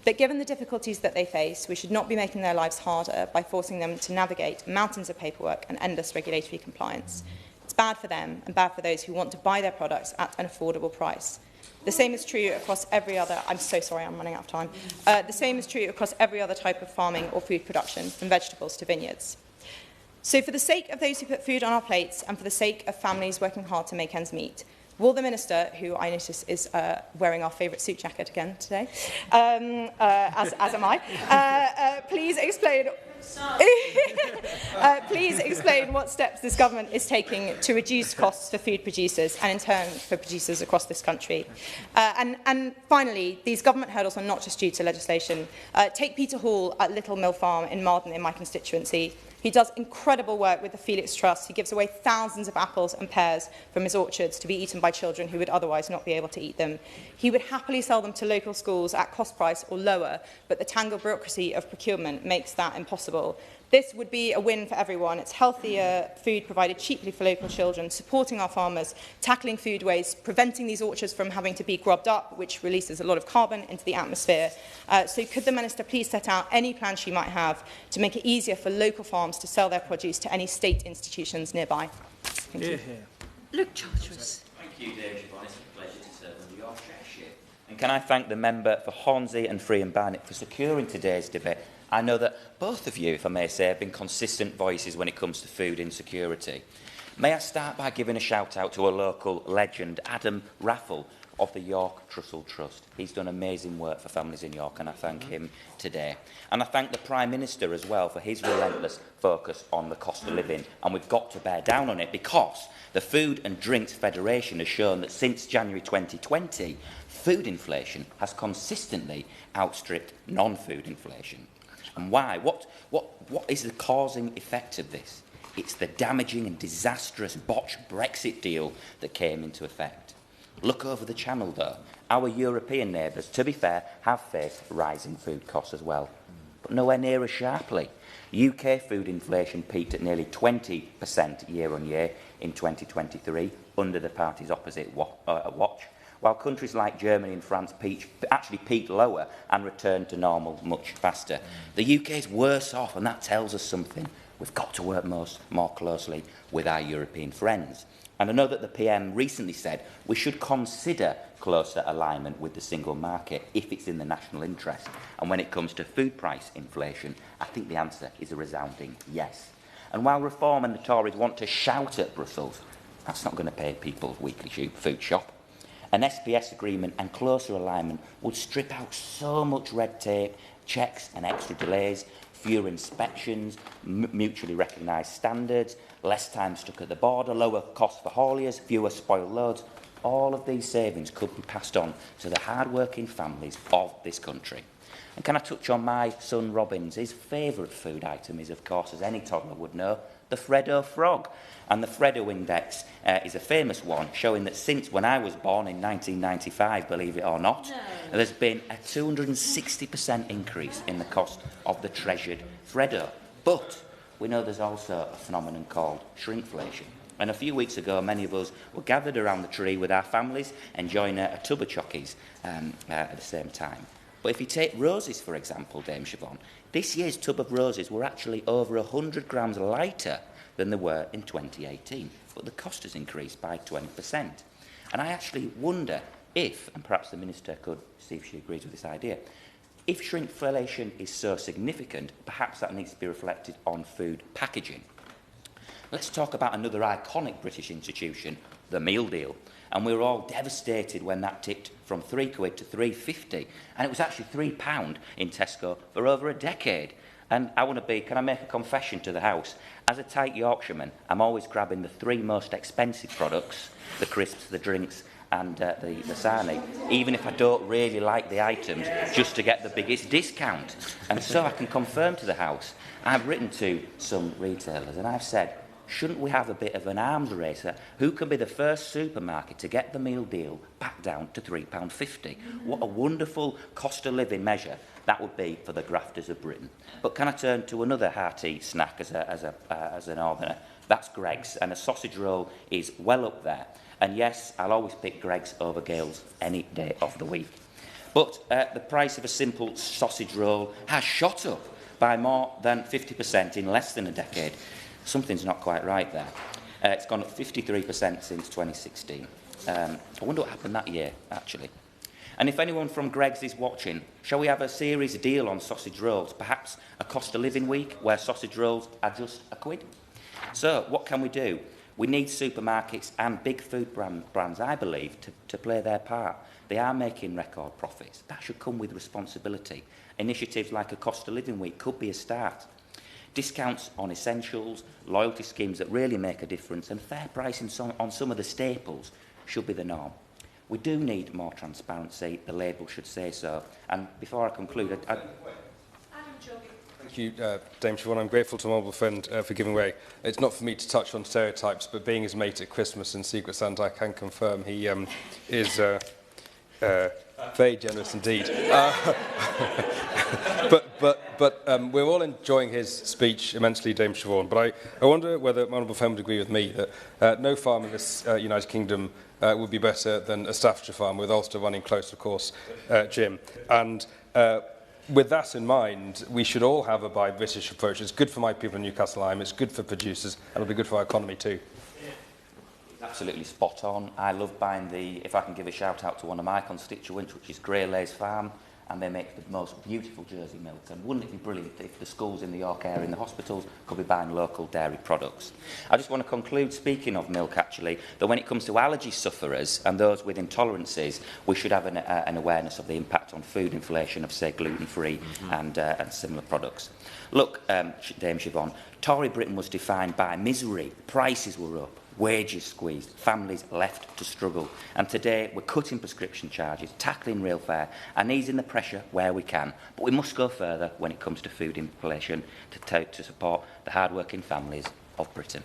But given the difficulties that they face, we should not be making their lives harder by forcing them to navigate mountains of paperwork and endless regulatory compliance. It's bad for them and bad for those who want to buy their products at an affordable price. The same is true across every other... I'm so sorry, I'm running out of time. The same is true across every other type of farming or food production, from vegetables to vineyards. So for the sake of those who put food on our plates and for the sake of families working hard to make ends meet, will the Minister, who I notice is wearing our favourite suit jacket again today, as am I, please explain... please explain what steps this government is taking to reduce costs for food producers and in turn for producers across this country. And finally, these government hurdles are not just due to legislation. Take Peter Hall at Little Mill Farm in Marden in my constituency. He does incredible work with the Felix Trust. He gives away thousands of apples and pears from his orchards to be eaten by children who would otherwise not be able to eat them. He would happily sell them to local schools at cost price or lower, but the tangled bureaucracy of procurement makes that impossible. This would be a win for everyone. It's healthier food provided cheaply for local children, supporting our farmers, tackling food waste, preventing these orchards from having to be grubbed up, which releases a lot of carbon into the atmosphere. So could the Minister please set out any plan she might have to make it easier for local farms to sell their produce to any state institutions nearby? Thank you. Luke Charteris. Thank you, David Siobhan. It's a pleasure to serve under your chairship. And can I thank the member for Hornsey and Free and Barnett for securing today's debate. I know that both of you, if I may say, have been consistent voices when it comes to food insecurity. May I start by giving a shout-out to a local legend, Adam Raffle of the York Trussell Trust. He's done amazing work for families in York, and I thank him today. And I thank the Prime Minister as well for his relentless focus on the cost of living. And we've got to bear down on it because the Food and Drinks Federation has shown that since January 2020, food inflation has consistently outstripped non-food inflation. And why? What is the causing effect of this? It's the damaging and disastrous botched Brexit deal that came into effect. Look over the channel, though. Our European neighbours, to be fair, have faced rising food costs as well, but nowhere near as sharply. UK food inflation peaked at nearly 20% year-on-year in 2023, under the party's opposite watch, while countries like Germany and France actually peaked lower and returned to normal much faster. The UK is worse off, and that tells us something. We've got to work more closely with our European friends. And I know that the PM recently said we should consider closer alignment with the single market if it's in the national interest. And when it comes to food price inflation, I think the answer is a resounding yes. And while Reform and the Tories want to shout at Brussels, that's not going to pay people's weekly food shop. An SPS agreement and closer alignment would strip out so much red tape, checks and extra delays, fewer inspections, mutually recognised standards, less time stuck at the border, lower costs for hauliers, fewer spoiled loads. All of these savings could be passed on to the hard-working families of this country. And can I touch on my son Robin's? His favourite food item is, of course, as any toddler would know, the Freddo frog. And the Freddo Index is a famous one, showing that since when I was born in 1995, believe it or not, there's been a 260% increase in the cost of the treasured Freddo. But we know there's also a phenomenon called shrinkflation. And a few weeks ago, many of us were gathered around the tree with our families, enjoying a tub of chockies at the same time. But if you take roses, for example, Dame Siobhan, this year's tub of roses were actually over 100 grams lighter than they were in 2018. But the cost has increased by 20%. And I actually wonder if, and perhaps the Minister could see if she agrees with this idea, if shrinkflation is so significant, perhaps that needs to be reflected on food packaging. Let's talk about another iconic British institution, the meal deal. And we were all devastated when that tipped from £3 to £3.50. And it was actually £3 in Tesco for over a decade. And I want to be, can I make a confession to the House? As a tight Yorkshireman, I'm always grabbing the 3 most expensive products, the crisps, the drinks and the sarnie, even if I don't really like the items, just to get the biggest discount. And so I can confirm to the House, I've written to some retailers and I've said, shouldn't we have a bit of an arms race? Who can be the first supermarket to get the meal deal back down to £3.50? What a wonderful cost of living measure that would be for the grafters of Britain. But can I turn to another hearty snack as a northerner? That's Greggs, and a sausage roll is well up there. And yes, I'll always pick Greggs over Gales any day of the week. But the price of a simple sausage roll has shot up by more than 50% in less than a decade. Something's not quite right there. It's gone up 53% since 2016. I wonder what happened that year, actually. And if anyone from Greggs is watching, shall we have a series deal on sausage rolls? Perhaps a cost of living week where sausage rolls are just £1? So what can we do? We need supermarkets and big food brands, I believe, to play their part. They are making record profits. That should come with responsibility. Initiatives like a cost of living week could be a start. Discounts on essentials, loyalty schemes that really make a difference, and fair pricing on some of the staples should be the norm. We do need more transparency. The label should say so. And before I conclude, Thank you, Dame Siobhan. I'm grateful to my honourable friend for giving way. It's not for me to touch on stereotypes, but being his mate at Christmas and Secret Santa, I can confirm he is very generous indeed. But we're all enjoying his speech immensely, Dame Siobhan. But I wonder whether my honourable friend would agree with me that no farm in this United Kingdom would be better than a Staffordshire farm, with Ulster running close, of course, Jim. And with that in mind, we should all have a buy British approach. It's good for my people in Newcastle Lyme, it's good for producers, and it'll be good for our economy too. Absolutely spot on. I love buying if I can give a shout out to one of my constituents, which is Grey Lays Farm, and they make the most beautiful Jersey milk. And wouldn't it be brilliant if the schools in the York area and the hospitals could be buying local dairy products? I just want to conclude, speaking of milk actually, that when it comes to allergy sufferers and those with intolerances, we should have an awareness of the impact on food inflation of, say, gluten-free and similar products. Look, Dame Siobhan, Tory Britain was defined by misery. Prices were up. Wages squeezed, families left to struggle. And today we're cutting prescription charges, tackling real fare and easing the pressure where we can. But we must go further when it comes to food inflation to support the hard-working families of Britain.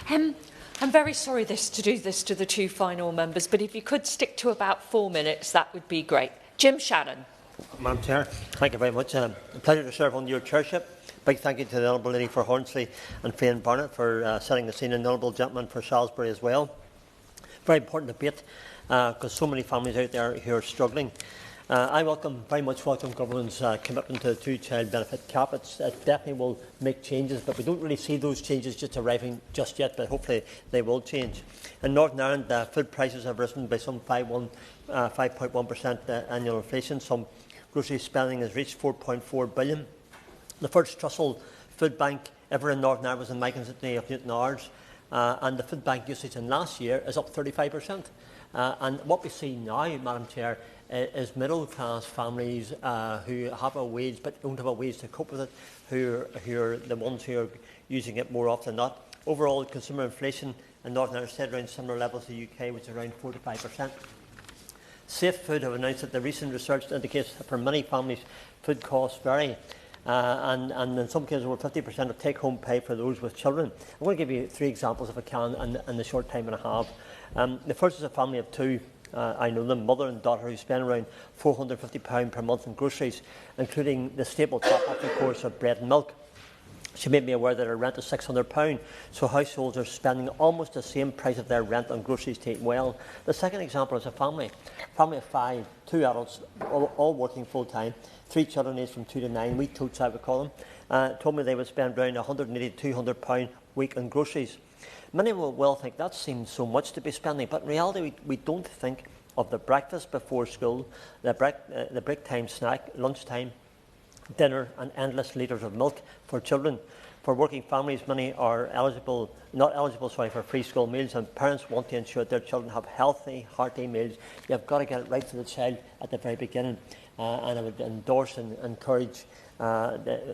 I'm very sorry to do this to the 2 final members, but if you could stick to about 4 minutes, that would be great. Jim Shannon. Madam Chair, thank you very much. A pleasure to serve under your chairship. Big thank you to the Honourable Lady for Hornsey and Fiann Barnett for setting the scene, and the Honourable Gentleman for Salisbury as well. Very important debate because so many families out there who are struggling. I very much welcome Government's commitment to the two-child benefit cap. It definitely will make changes, but we don't really see those changes just arriving just yet, but hopefully they will change. In Northern Ireland, food prices have risen by some 5.1% annual inflation. Some grocery spending has reached €4.4 billion. The first trussell food bank ever in Northern Ireland was in my constituency of Newton Ours, and the food bank usage in last year is up 35%. And what we see now, Madam Chair, is middle-class families who have a wage but don't have a wage to cope with it, who are the ones who are using it more often than not. Overall, consumer inflation in Northern Ireland stayed around similar levels to the UK, which is around 4 to 5%. Safe Food have announced that the recent research indicates that for many families, food costs vary. And in some cases, over 50% of take-home pay for those with children. I'm going to give you 3 examples, if I can, in the short time and a half. The first is a family of 2. I know them, mother and daughter, who spend around £450 per month in groceries, including the staple top-up, of course, of bread and milk. She made me aware that her rent is £600, so households are spending almost the same price of their rent on groceries to eat well. The second example is a family of 5, 2 adults, all working full-time, 3 children aged from 2 to 9, wee totes I would call them, told me they would spend around £180 to £200 a week on groceries. Many will well think that seems so much to be spending, but in reality we don't think of the breakfast before school, the break time snack, lunchtime, dinner and endless litres of milk for children. For working families, many are not eligible for free school meals, and parents want to ensure their children have healthy, hearty meals. You've got to get it right for the child at the very beginning, and I would endorse and encourage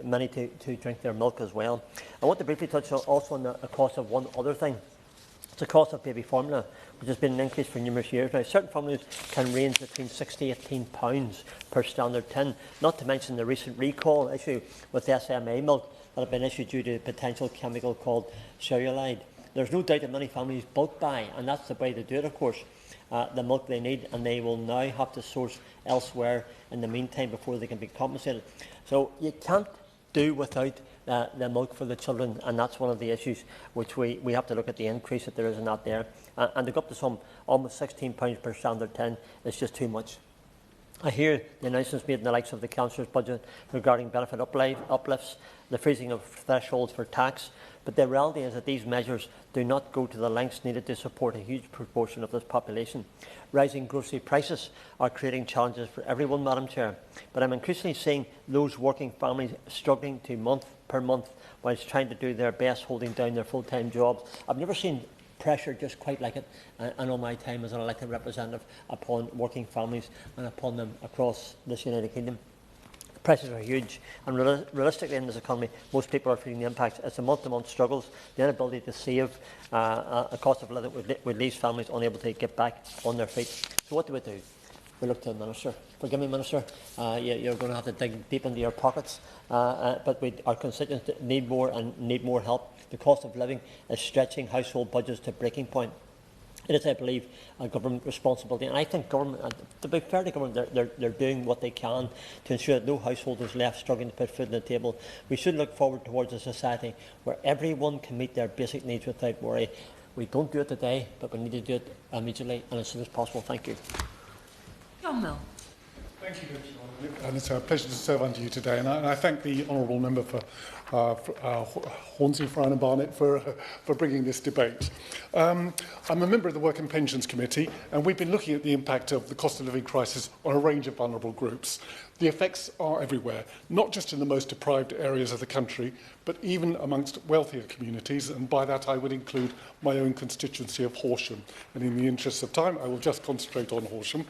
many to drink their milk as well. I want to briefly touch also on the cost of one other thing. It's the cost of baby formula, which has been an increase for numerous years now. Certain formulas can range between £60 to £18 per standard tin, not to mention the recent recall issue with SMA milk that have been issued due to a potential chemical called cerulide. There's no doubt that many families bulk buy, and that's the way to do it, of course, the milk they need, and they will now have to source elsewhere in the meantime before they can be compensated. So you can't do without the milk for the children, and that's one of the issues which we have to look at, the increase that there is in that there. And to go up to some almost £16 per standard tin is just too much. I hear the announcements made in the likes of the Councillor's budget regarding benefit uplifts, the freezing of thresholds for tax, but the reality is that these measures do not go to the lengths needed to support a huge proportion of this population. Rising grocery prices are creating challenges for everyone, Madam Chair, but I'm increasingly seeing those working families struggling to month per month whilst trying to do their best holding down their full-time jobs. I've never seen pressure just quite like it, and all my time as an elected representative, upon working families and upon them across this United Kingdom. The prices are huge, and realistically in this economy, most people are feeling the impacts. It's the month-to-month struggles, the inability to save, a cost of living which leaves families unable to get back on their feet. So what do we do? We look to the Minister. Forgive me, Minister, you're going to have to dig deep into your pockets, but our constituents need more and need more help. The cost of living is stretching household budgets to breaking point. It is, I believe, a government responsibility, and I think government, to be fair to government, they're doing what they can to ensure that no household is left struggling to put food on the table. We should look forward towards a society where everyone can meet their basic needs without worry. We don't do it today, but we need to do it immediately and as soon as possible. Thank you. John Mill. Thank you, and it's a pleasure to serve under you today. And I thank the honourable member for Hornsey, Friar and Barnett for bringing this debate. I'm a member of the Work and Pensions Committee, and we've been looking at the impact of the cost of living crisis on a range of vulnerable groups. The effects are everywhere, not just in the most deprived areas of the country, but even amongst wealthier communities, and by that I would include my own constituency of Horsham. And in the interest of time, I will just concentrate on Horsham.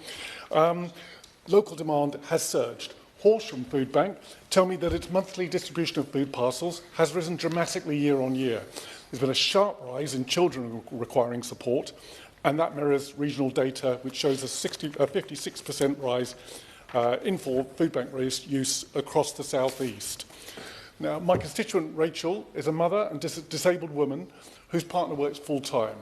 Local demand has surged. Horsham Food Bank tell me that its monthly distribution of food parcels has risen dramatically year on year. There's been a sharp rise in children requiring support, and that mirrors regional data which shows a 56% rise in food bank use across the South East. Now, my constituent Rachel is a mother and disabled woman whose partner works full-time.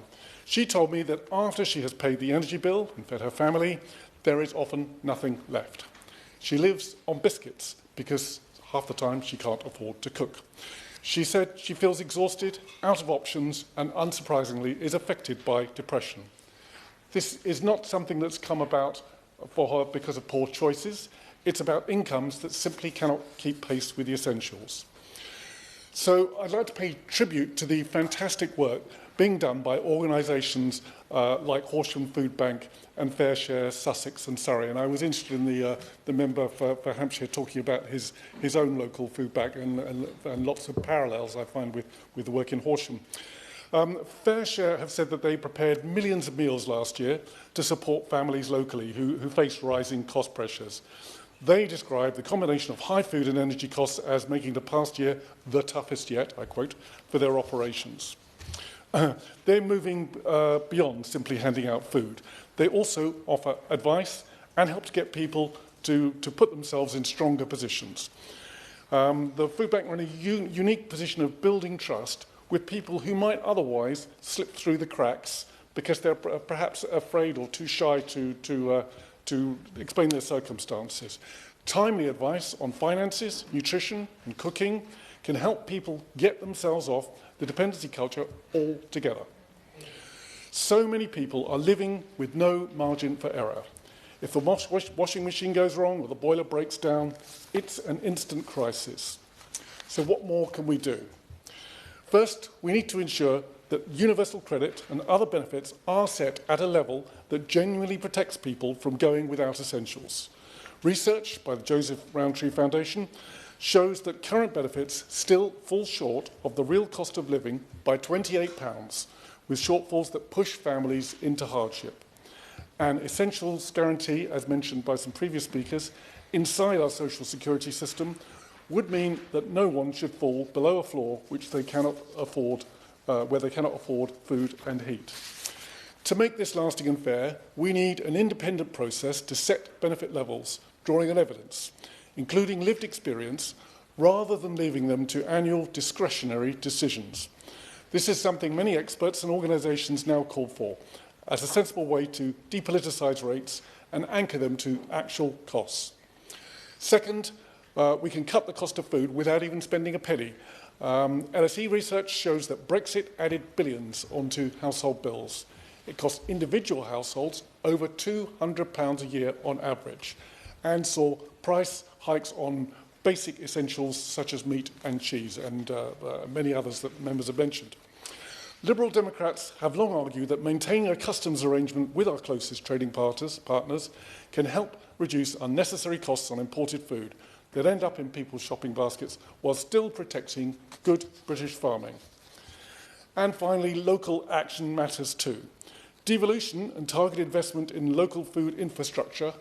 She told me that after she has paid the energy bill and fed her family, there is often nothing left. She lives on biscuits because half the time she can't afford to cook. She said she feels exhausted, out of options, and unsurprisingly is affected by depression. This is not something that's come about for her because of poor choices. It's about incomes that simply cannot keep pace with the essentials. So I'd like to pay tribute to the fantastic work being done by organisations like Horsham Food Bank and Fairshare, Sussex and Surrey. And I was interested in the member for Hampshire talking about his own local food bank and lots of parallels I find with the work in Horsham. Fairshare have said that they prepared millions of meals last year to support families locally who face rising cost pressures. They described the combination of high food and energy costs as making the past year the toughest yet, I quote, for their operations. They're moving beyond simply handing out food. They also offer advice and help to get people to put themselves in stronger positions. The food bank are in a unique position of building trust with people who might otherwise slip through the cracks because they're perhaps afraid or too shy to explain their circumstances. Timely advice on finances, nutrition and cooking can help people get themselves off the dependency culture altogether. So many people are living with no margin for error. If the washing machine goes wrong or the boiler breaks down, it's an instant crisis. So what more can we do? First, we need to ensure that universal credit and other benefits are set at a level that genuinely protects people from going without essentials. Research by the Joseph Rowntree Foundation shows that current benefits still fall short of the real cost of living by £28, with shortfalls that push families into hardship. An essentials guarantee, as mentioned by some previous speakers, inside our social security system would mean that no one should fall below a floor which they cannot afford, where they cannot afford food and heat. To make this lasting and fair, we need an independent process to set benefit levels, drawing on evidence, including lived experience, rather than leaving them to annual discretionary decisions. This is something many experts and organisations now call for, as a sensible way to depoliticise rates and anchor them to actual costs. Second, we can cut the cost of food without even spending a penny. LSE research shows that Brexit added billions onto household bills. It cost individual households over £200 a year on average, and saw price hikes on basic essentials such as meat and cheese and many others that members have mentioned. Liberal Democrats have long argued that maintaining a customs arrangement with our closest trading partners can help reduce unnecessary costs on imported food that end up in people's shopping baskets while still protecting good British farming. And finally, local action matters too. Devolution and targeted investment in local food infrastructure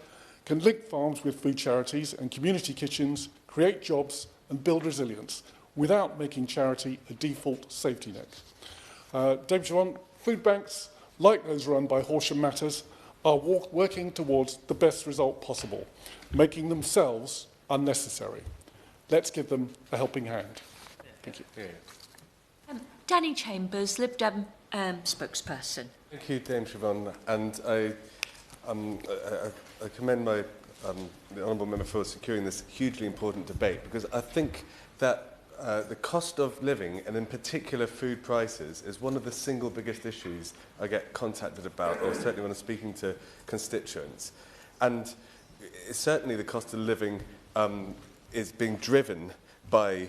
can link farms with food charities and community kitchens, create jobs and build resilience without making charity a default safety net. David Siobhan, food banks, like those run by Horsham Matters, are working towards the best result possible, making themselves unnecessary. Let's give them a helping hand. Thank you. Danny Chambers, Lib Dem spokesperson. Thank you, Dame Siobhan, and I commend the Honourable Member for securing this hugely important debate, because I think that the cost of living, and in particular food prices, is one of the single biggest issues I get contacted about, or certainly when I'm speaking to constituents. And certainly the cost of living is being driven by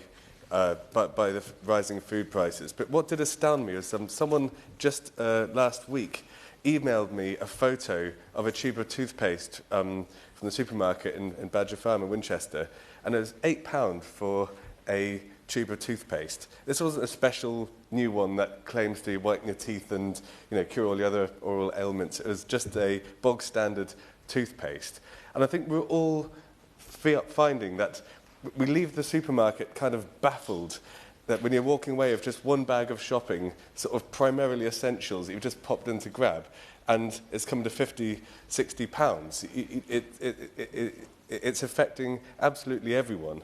the rising food prices. But what did astound me is someone just last week emailed me a photo of a tube of toothpaste from the supermarket in Badger Farm in Winchester, and it was £8 for a tube of toothpaste. This wasn't a special new one that claims to whiten your teeth and cure all the other oral ailments. It was just a bog standard toothpaste. And I think we're all finding that we leave the supermarket kind of baffled that when you're walking away with just one bag of shopping, sort of primarily essentials that you've just popped in to grab, and it's come to £50, £60. It's affecting absolutely everyone.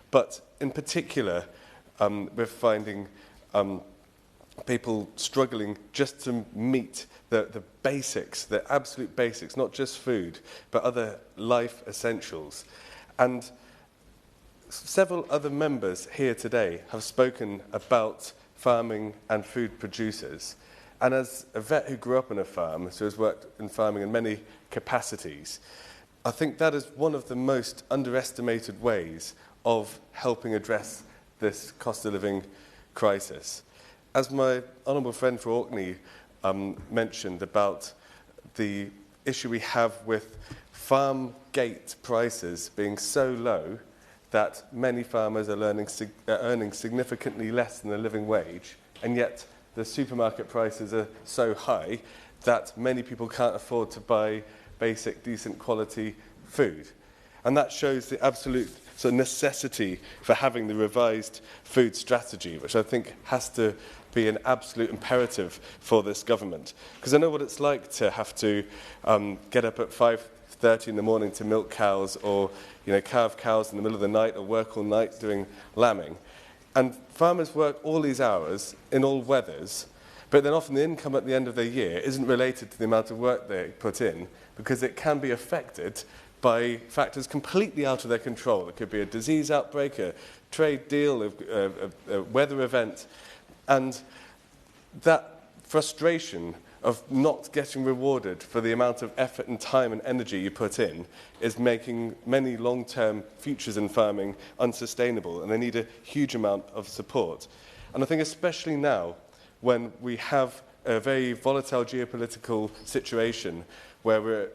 But in particular, we're finding people struggling just to meet the basics, the absolute basics, not just food, but other life essentials. And several other members here today have spoken about farming and food producers. And as a vet who grew up on a farm, so has worked in farming in many capacities. I think that is one of the most underestimated ways of helping address this cost of living crisis. As my honourable friend for Orkney mentioned about the issue we have with farm gate prices being so low that many farmers are earning significantly less than the living wage, and yet the supermarket prices are so high that many people can't afford to buy basic, decent quality food. And that shows the absolute necessity for having the revised food strategy, which I think has to be an absolute imperative for this government. Because I know what it's like to have to get up at 5:30 in the morning to milk cows, or calve cows in the middle of the night, or work all night doing lambing. And farmers work all these hours in all weathers, but then often the income at the end of the year isn't related to the amount of work they put in, because it can be affected by factors completely out of their control. It could be a disease outbreak, a trade deal, a weather event. And that frustration of not getting rewarded for the amount of effort and time and energy you put in is making many long-term futures in farming unsustainable, and they need a huge amount of support. And I think especially now, when we have a very volatile geopolitical situation where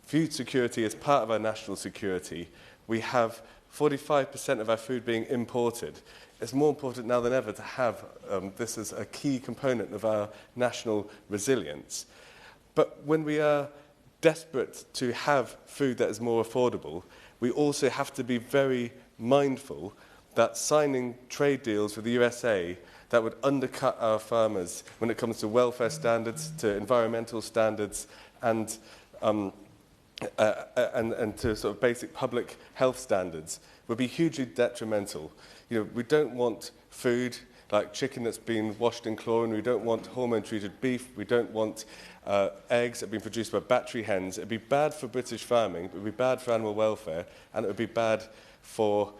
food security is part of our national security, we have 45% of our food being imported. It's more important now than ever to have this as a key component of our national resilience. But when we are desperate to have food that is more affordable, we also have to be very mindful that signing trade deals with the USA that would undercut our farmers when it comes to welfare standards, to environmental standards, and to sort of basic public health standards would be hugely detrimental. We don't want food like chicken that's been washed in chlorine. We don't want hormone-treated beef. We don't want eggs that have been produced by battery hens. It would be bad for British farming. It would be bad for animal welfare, and it would be bad for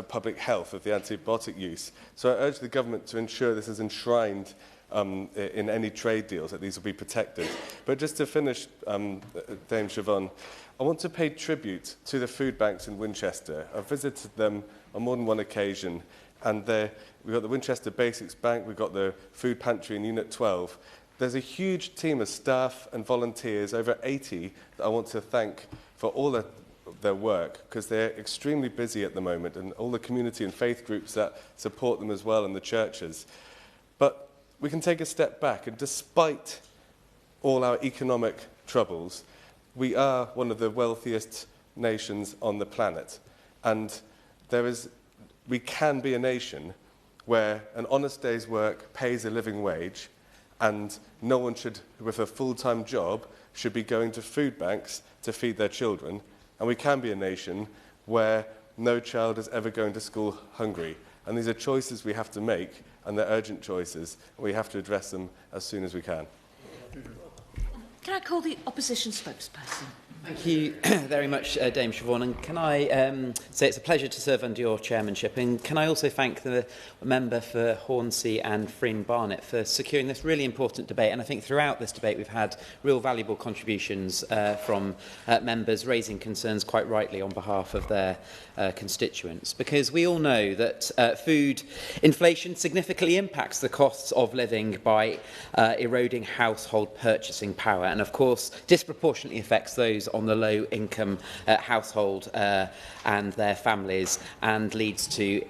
public health of the antibiotic use. So I urge the government to ensure this is enshrined in any trade deals, that these will be protected. But just to finish, Dame Siobhan, I want to pay tribute to the food banks in Winchester. I've visited them on more than one occasion, and we've got the Winchester Basics Bank, we've got the food pantry in Unit 12. There's a huge team of staff and volunteers, over 80, that I want to thank for all their work, because they're extremely busy at the moment, and all the community and faith groups that support them as well, and the churches. But we can take a step back, and despite all our economic troubles, we are one of the wealthiest nations on the planet. And we can be a nation where an honest day's work pays a living wage, and no one with a full-time job should be going to food banks to feed their children. And we can be a nation where no child is ever going to school hungry. And these are choices we have to make, and they're urgent choices, and we have to address them as soon as we can. Can I call the opposition spokesperson? Thank you very much, Dame Siobhan. And can I say it's a pleasure to serve under your chairmanship. And can I also thank the member for Hornsey and Friern Barnet for securing this really important debate. And I think throughout this debate we've had real valuable contributions from members raising concerns quite rightly on behalf of their constituents. Because we all know that food inflation significantly impacts the costs of living by eroding household purchasing power. And of course, disproportionately affects those on the low-income household and their families, and leads to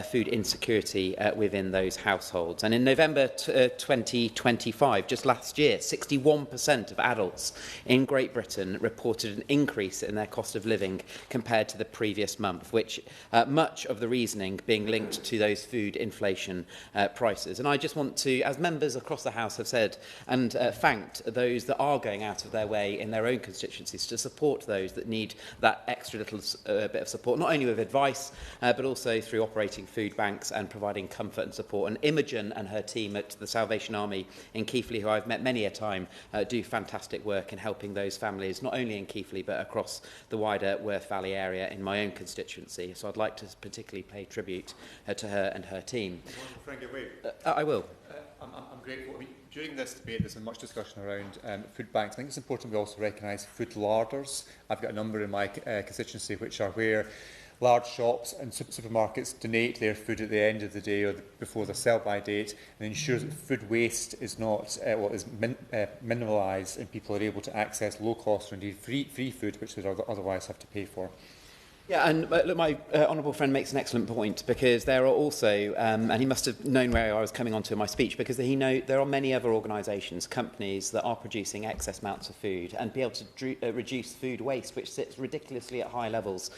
food insecurity within those households. And in November 2025, just last year, 61% of adults in Great Britain reported an increase in their cost of living compared to the previous month, which much of the reasoning being linked to those food inflation prices. And I just want to, as members across the House have said, and thanked those that are going out of their way in their own constituencies to support those that need that extra little bit of support, not only with advice, but also through operating food banks and providing comfort and support. And Imogen and her team at the Salvation Army in Keighley, who I've met many a time, do fantastic work in helping those families, not only in Keighley, but across the wider Worth Valley area in my own constituency. So I'd like to particularly pay tribute to her and her team. Frank, wait. I will. I I'm grateful. I mean, during this debate, there's been much discussion around food banks. I think it's important we also recognise food larders. I've got a number in my constituency which are where large shops and supermarkets donate their food at the end of the day or before the sell-by date, and ensures that food waste is not minimalised and people are able to access low-cost or indeed free food, which they would otherwise have to pay for. Yeah, and look, my honourable friend makes an excellent point, because there are also, and he must have known where I was coming on to in my speech, because there are many other organisations, companies that are producing excess amounts of food and be able to reduce food waste, which sits ridiculously at high levels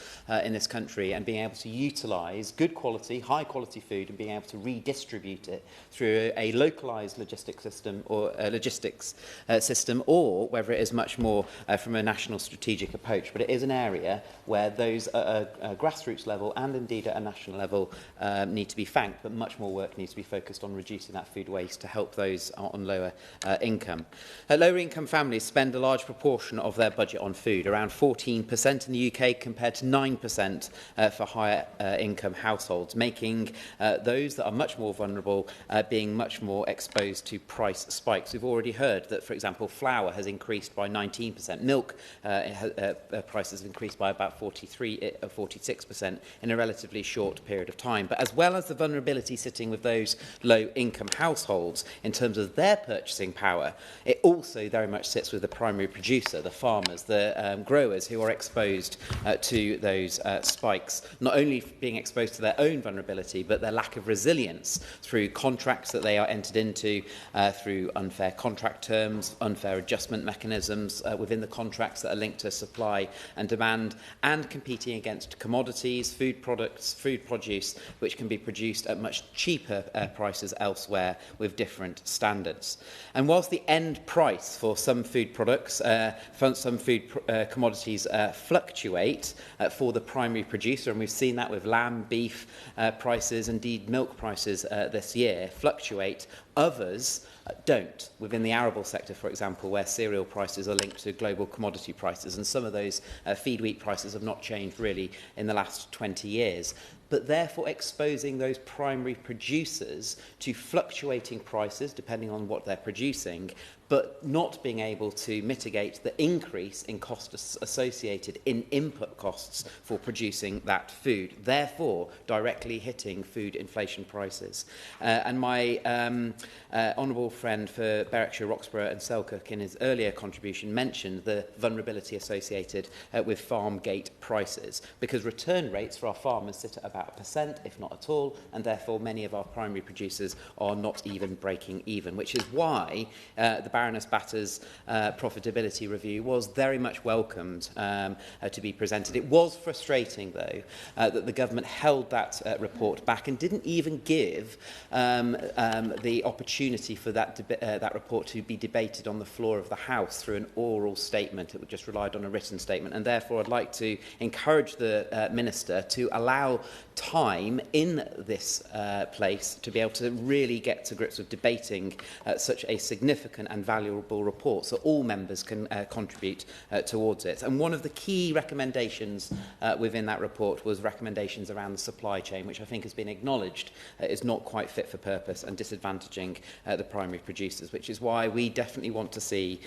in this country, and being able to utilise good quality, high quality food and being able to redistribute it through a localised logistics system or or whether it is much more from a national strategic approach. But it is an area where those grassroots level and indeed at a national level need to be thanked, but much more work needs to be focused on reducing that food waste to help those on lower income. Lower income families spend a large proportion of their budget on food, around 14% in the UK compared to 9% for higher income households, making those that are much more vulnerable being much more exposed to price spikes. We've already heard that, for example, flour has increased by 19%, milk prices have increased by about 46% in a relatively short period of time. But as well as the vulnerability sitting with those low-income households in terms of their purchasing power, it also very much sits with the primary producer, the farmers, the growers who are exposed to those spikes, not only being exposed to their own vulnerability, but their lack of resilience through contracts that they are entered into, through unfair contract terms, unfair adjustment mechanisms within the contracts that are linked to supply and demand, and competing against commodities, food products, food produce, which can be produced at much cheaper prices elsewhere with different standards. And whilst the end price for some food products, some food commodities fluctuate for the primary producer, and we've seen that with lamb, beef prices, indeed milk prices this year, fluctuate, others don't. Within the arable sector, for example, where cereal prices are linked to global commodity prices, and some of those feed wheat prices have not changed really in the last 20 years. But therefore exposing those primary producers to fluctuating prices depending on what they're producing, but not being able to mitigate the increase in costs associated in input costs for producing that food, therefore directly hitting food inflation prices. And my honourable friend for Berwickshire, Roxburgh and Selkirk in his earlier contribution mentioned the vulnerability associated with farm gate prices, because return rates for our farmers sit at about 1%, if not at all, and therefore many of our primary producers are not even breaking even, which is why the Baroness Batter's profitability review was very much welcomed to be presented. It was frustrating, though, that the government held that report back and didn't even give the opportunity for that report to be debated on the floor of the House through an oral statement. It just relied on a written statement, and therefore I'd like to encourage the Minister to allow time in this place to be able to really get to grips with debating such a significant and valuable report, so all members can contribute towards it. And one of the key recommendations within that report was recommendations around the supply chain, which I think has been acknowledged is not quite fit for purpose and disadvantaging the primary producers, which is why we definitely want to see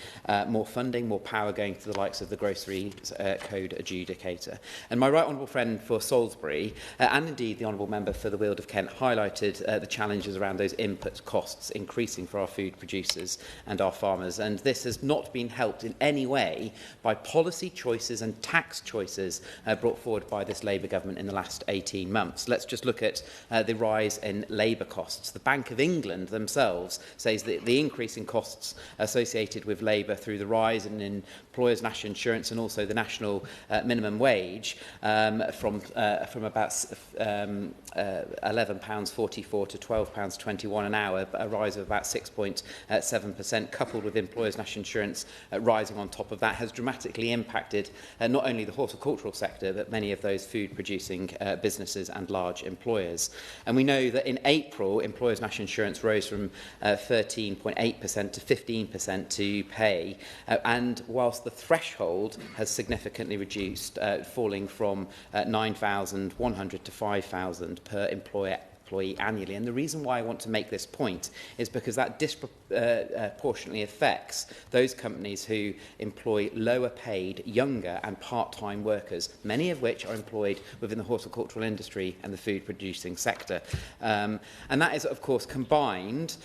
more funding, more power going to the likes of the Grocery Code Adjudicator. And my right honourable friend for Salisbury, and indeed the honourable member for the Weald of Kent, highlighted the challenges around those input costs increasing for our food producers and our farmers. And this has not been helped in any way by policy choices and tax choices brought forward by this Labour government in the last 18 months. Let's just look at the rise in labour costs. The Bank of England themselves says that the increase in costs associated with labour through the rise in employers' national insurance and also the national minimum wage from about £11.44 to £12.21 an hour, a rise of about 6.7%, coupled with employers' national insurance rising on top of that, has dramatically impacted not only the horticultural sector, but many of those food-producing businesses and large employers. And we know that in April, employers' national insurance rose from 13.8% to 15% to pay, and whilst the threshold has significantly reduced, falling from £9,100 to £5,000 per employer employee annually. And the reason why I want to make this point is because that disproportionately affects those companies who employ lower paid, younger and part-time workers, many of which are employed within the horticultural industry and the food producing sector. And that is, of course, combined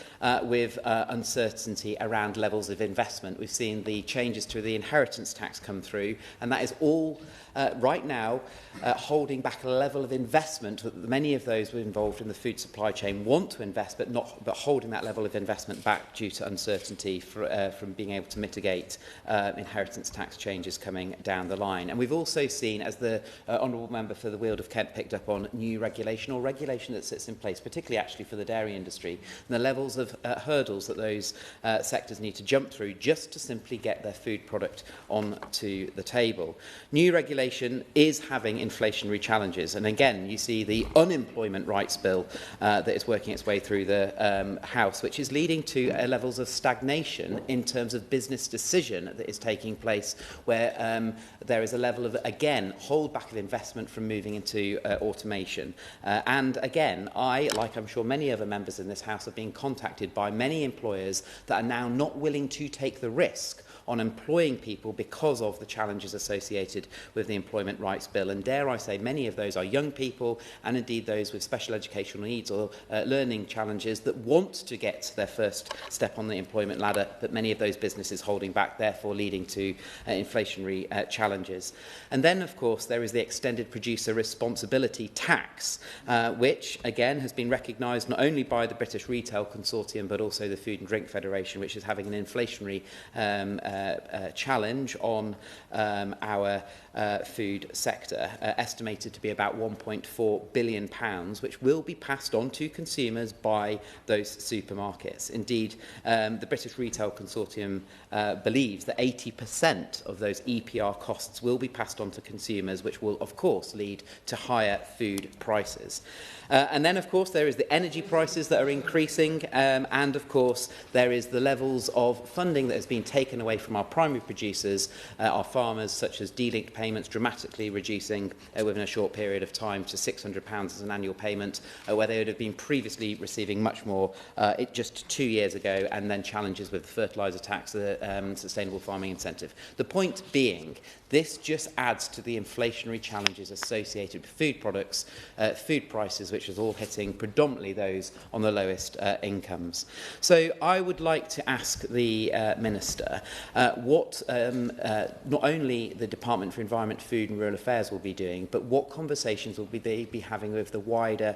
with uncertainty around levels of investment. We've seen the changes to the inheritance tax come through, and that is all right now holding back a level of investment that many of those who are involved in the food supply chain want to invest, but holding that level of investment back due to uncertainty from being able to mitigate inheritance tax changes coming down the line. And we've also seen, as the Honourable Member for the Weald of Kent picked up on, new regulation or regulation that sits in place, particularly actually for the dairy industry, and the levels of hurdles that those sectors need to jump through just to simply get their food product onto the table. New regulation is having inflationary challenges, and again you see the unemployment rights bill that is working its way through the House, which is leading to levels of stagnation in terms of business decision that is taking place, where there is a level of, again, hold back of investment from moving into automation. And again, I, like I'm sure many other members in this House, are being contacted by many employers that are now not willing to take the risk on employing people because of the challenges associated with the Employment Rights Bill. And dare I say, many of those are young people, and indeed those with special educational needs or learning challenges that want to get their first step on the employment ladder, but many of those businesses holding back, therefore leading to inflationary challenges. And then, of course, there is the extended producer responsibility tax, which, again, has been recognised not only by the British Retail Consortium, but also the Food and Drink Federation, which is having an inflationary challenge on our food sector, estimated to be about £1.4 billion, which will be passed on to consumers by those supermarkets. Indeed, the British Retail Consortium believes that 80% of those EPR costs will be passed on to consumers, which will, of course, lead to higher food prices. And then, of course, there is the energy prices that are increasing, and, of course, there is the levels of funding that has been taken away from our primary producers, our farmers, such as de-linked payments dramatically reducing within a short period of time to £600 as an annual payment, where they would have been previously receiving much more just 2 years ago, and then challenges with the fertiliser tax, the sustainable farming incentive. The point being, this just adds to the inflationary challenges associated with food products, food prices, which is all hitting predominantly those on the lowest incomes. So I would like to ask the Minister what not only the Department for Environment, Food and Rural Affairs will be doing, but what conversations will they be having with the wider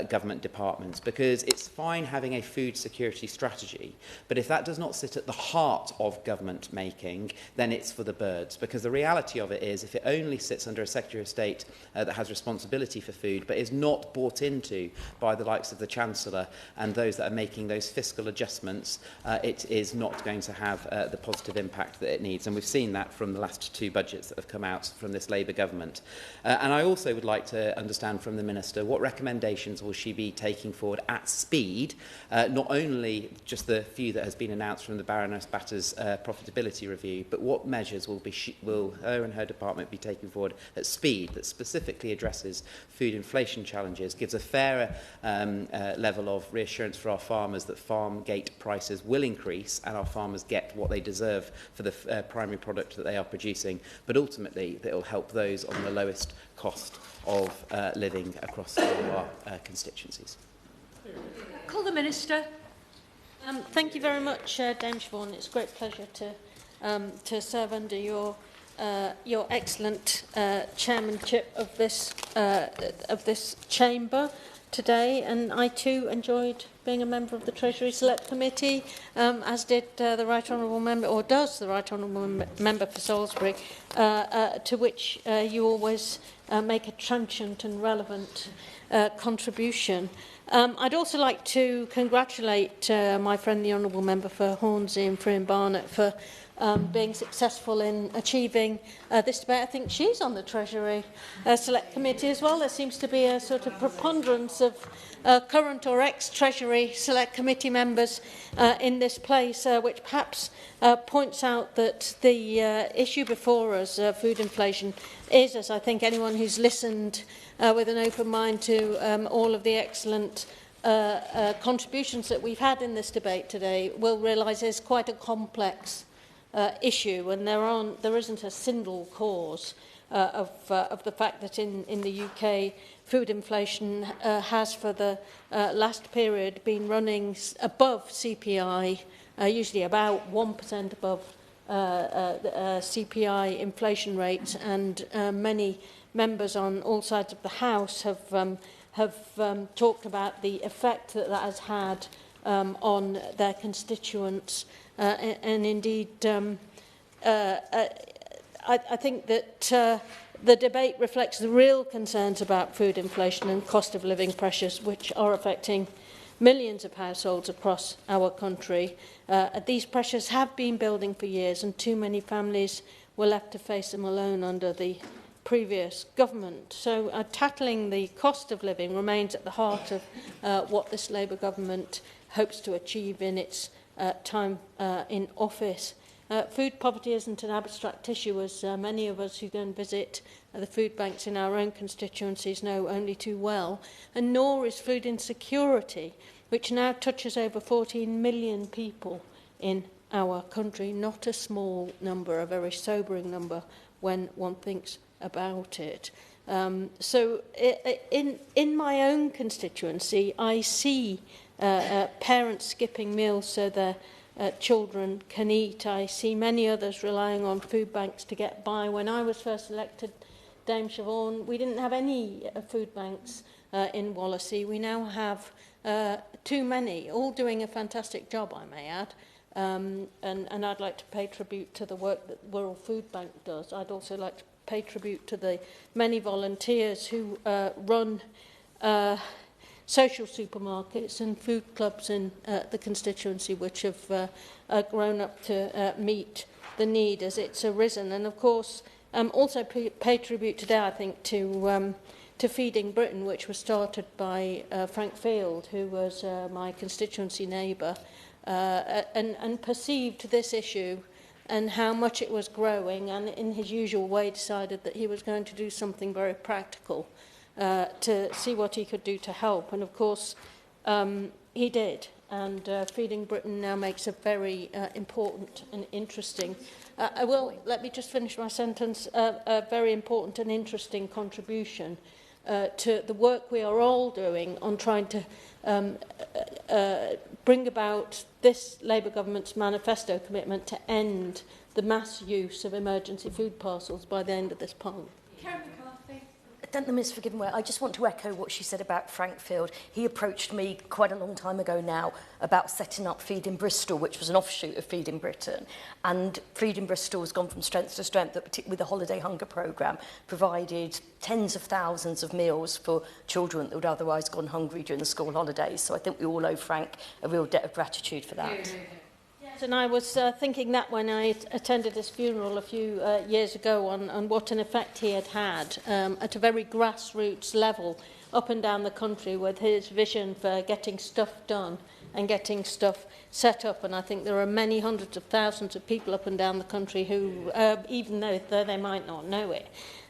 government departments. Because it's fine having a food security strategy, but if that does not sit at the heart of government making, then it's for the birds. Because the reality of it is, if it only sits under a Secretary of State that has responsibility for food, but is not bought into by the likes of the Chancellor and those that are making those fiscal adjustments, it is not going to have the positive impact that it needs. And we've seen that from the last 2 budgets that have come out from this Labour government. And I also would like to understand from the Minister what recommendations will she be taking forward at speed, not only just the few that has been announced from the Baroness Batter's profitability review, but what measures will her and her department be taking forward at speed that specifically addresses food inflation challenges, gives a fairer level of reassurance for our farmers that farm gate prices will increase and our farmers get what they deserve for the primary product that they are producing, but ultimately that it will help those on the lowest cost of living across all our constituencies. Call the Minister. Thank you very much, Dame Siobhan. It's a great pleasure to serve under your excellent chairmanship of this chamber today, and I too enjoyed being a member of the Treasury Select Committee, as did the Right Honourable Member, or does the Right Honourable Member for Salisbury, to which you always make a trenchant and relevant contribution. I'd also like to congratulate my friend, the Honourable Member for Hornsey and Free and Barnet, for being successful in achieving this debate. I think she's on the Treasury Select Committee as well. There seems to be a sort of preponderance of current or ex-Treasury Select Committee members in this place, which perhaps points out that the issue before us, food inflation, is, as I think anyone who's listened with an open mind to all of the excellent contributions that we've had in this debate today will realise there's quite a complex issue, and there isn't a single cause of the fact that in the UK food inflation has for the last period been running above CPI, usually about 1% above CPI inflation rates, and many members on all sides of the House have talked about the effect that has had on their constituents, and indeed I think that the debate reflects the real concerns about food inflation and cost of living pressures which are affecting millions of households across our country. These pressures have been building for years, and too many families were left to face them alone under the previous government. So tackling the cost of living remains at the heart of what this Labour government hopes to achieve in its time in office. Food poverty isn't an abstract issue, as many of us who go and visit the food banks in our own constituencies know only too well, and nor is food insecurity, which now touches over 14 million people in our country. Not a small number, a very sobering number when one thinks about it. So in my own constituency, I see parents skipping meals so their children can eat. I see many others relying on food banks to get by. When I was first elected, Dame Siobhan, we didn't have any food banks in Wallasey. We now have too many, all doing a fantastic job, I may add. And I'd like to pay tribute to the work that Wirral Food Bank does. I'd also like to pay tribute to the many volunteers who run social supermarkets and food clubs in the constituency, which have grown up to meet the need as it's arisen. And of course, also pay tribute today, I think, to Feeding Britain, which was started by Frank Field, who was my constituency neighbour, and perceived this issue and how much it was growing, and in his usual way decided that he was going to do something very practical to see what he could do to help. And of course he did, and Feeding Britain now makes a very important and interesting let me just finish my sentence, a very important and interesting contribution to the work we are all doing on trying to bring about this Labour government's manifesto commitment to end the mass use of emergency food parcels by the end of this Parliament. Thank the Minister for giving way. I just want to echo what she said about Frank Field. He approached me quite a long time ago now about setting up Feed in Bristol, which was an offshoot of Feed in Britain. And Feed in Bristol has gone from strength to strength, that particularly with the holiday hunger programme, provided tens of thousands of meals for children that would otherwise gone hungry during the school holidays. So I think we all owe Frank a real debt of gratitude for that. And I was thinking that when I attended his funeral a few years ago on what an effect he had had at a very grassroots level up and down the country with his vision for getting stuff done and getting stuff set up. And I think there are many hundreds of thousands of people up and down the country who, even though they might not know it,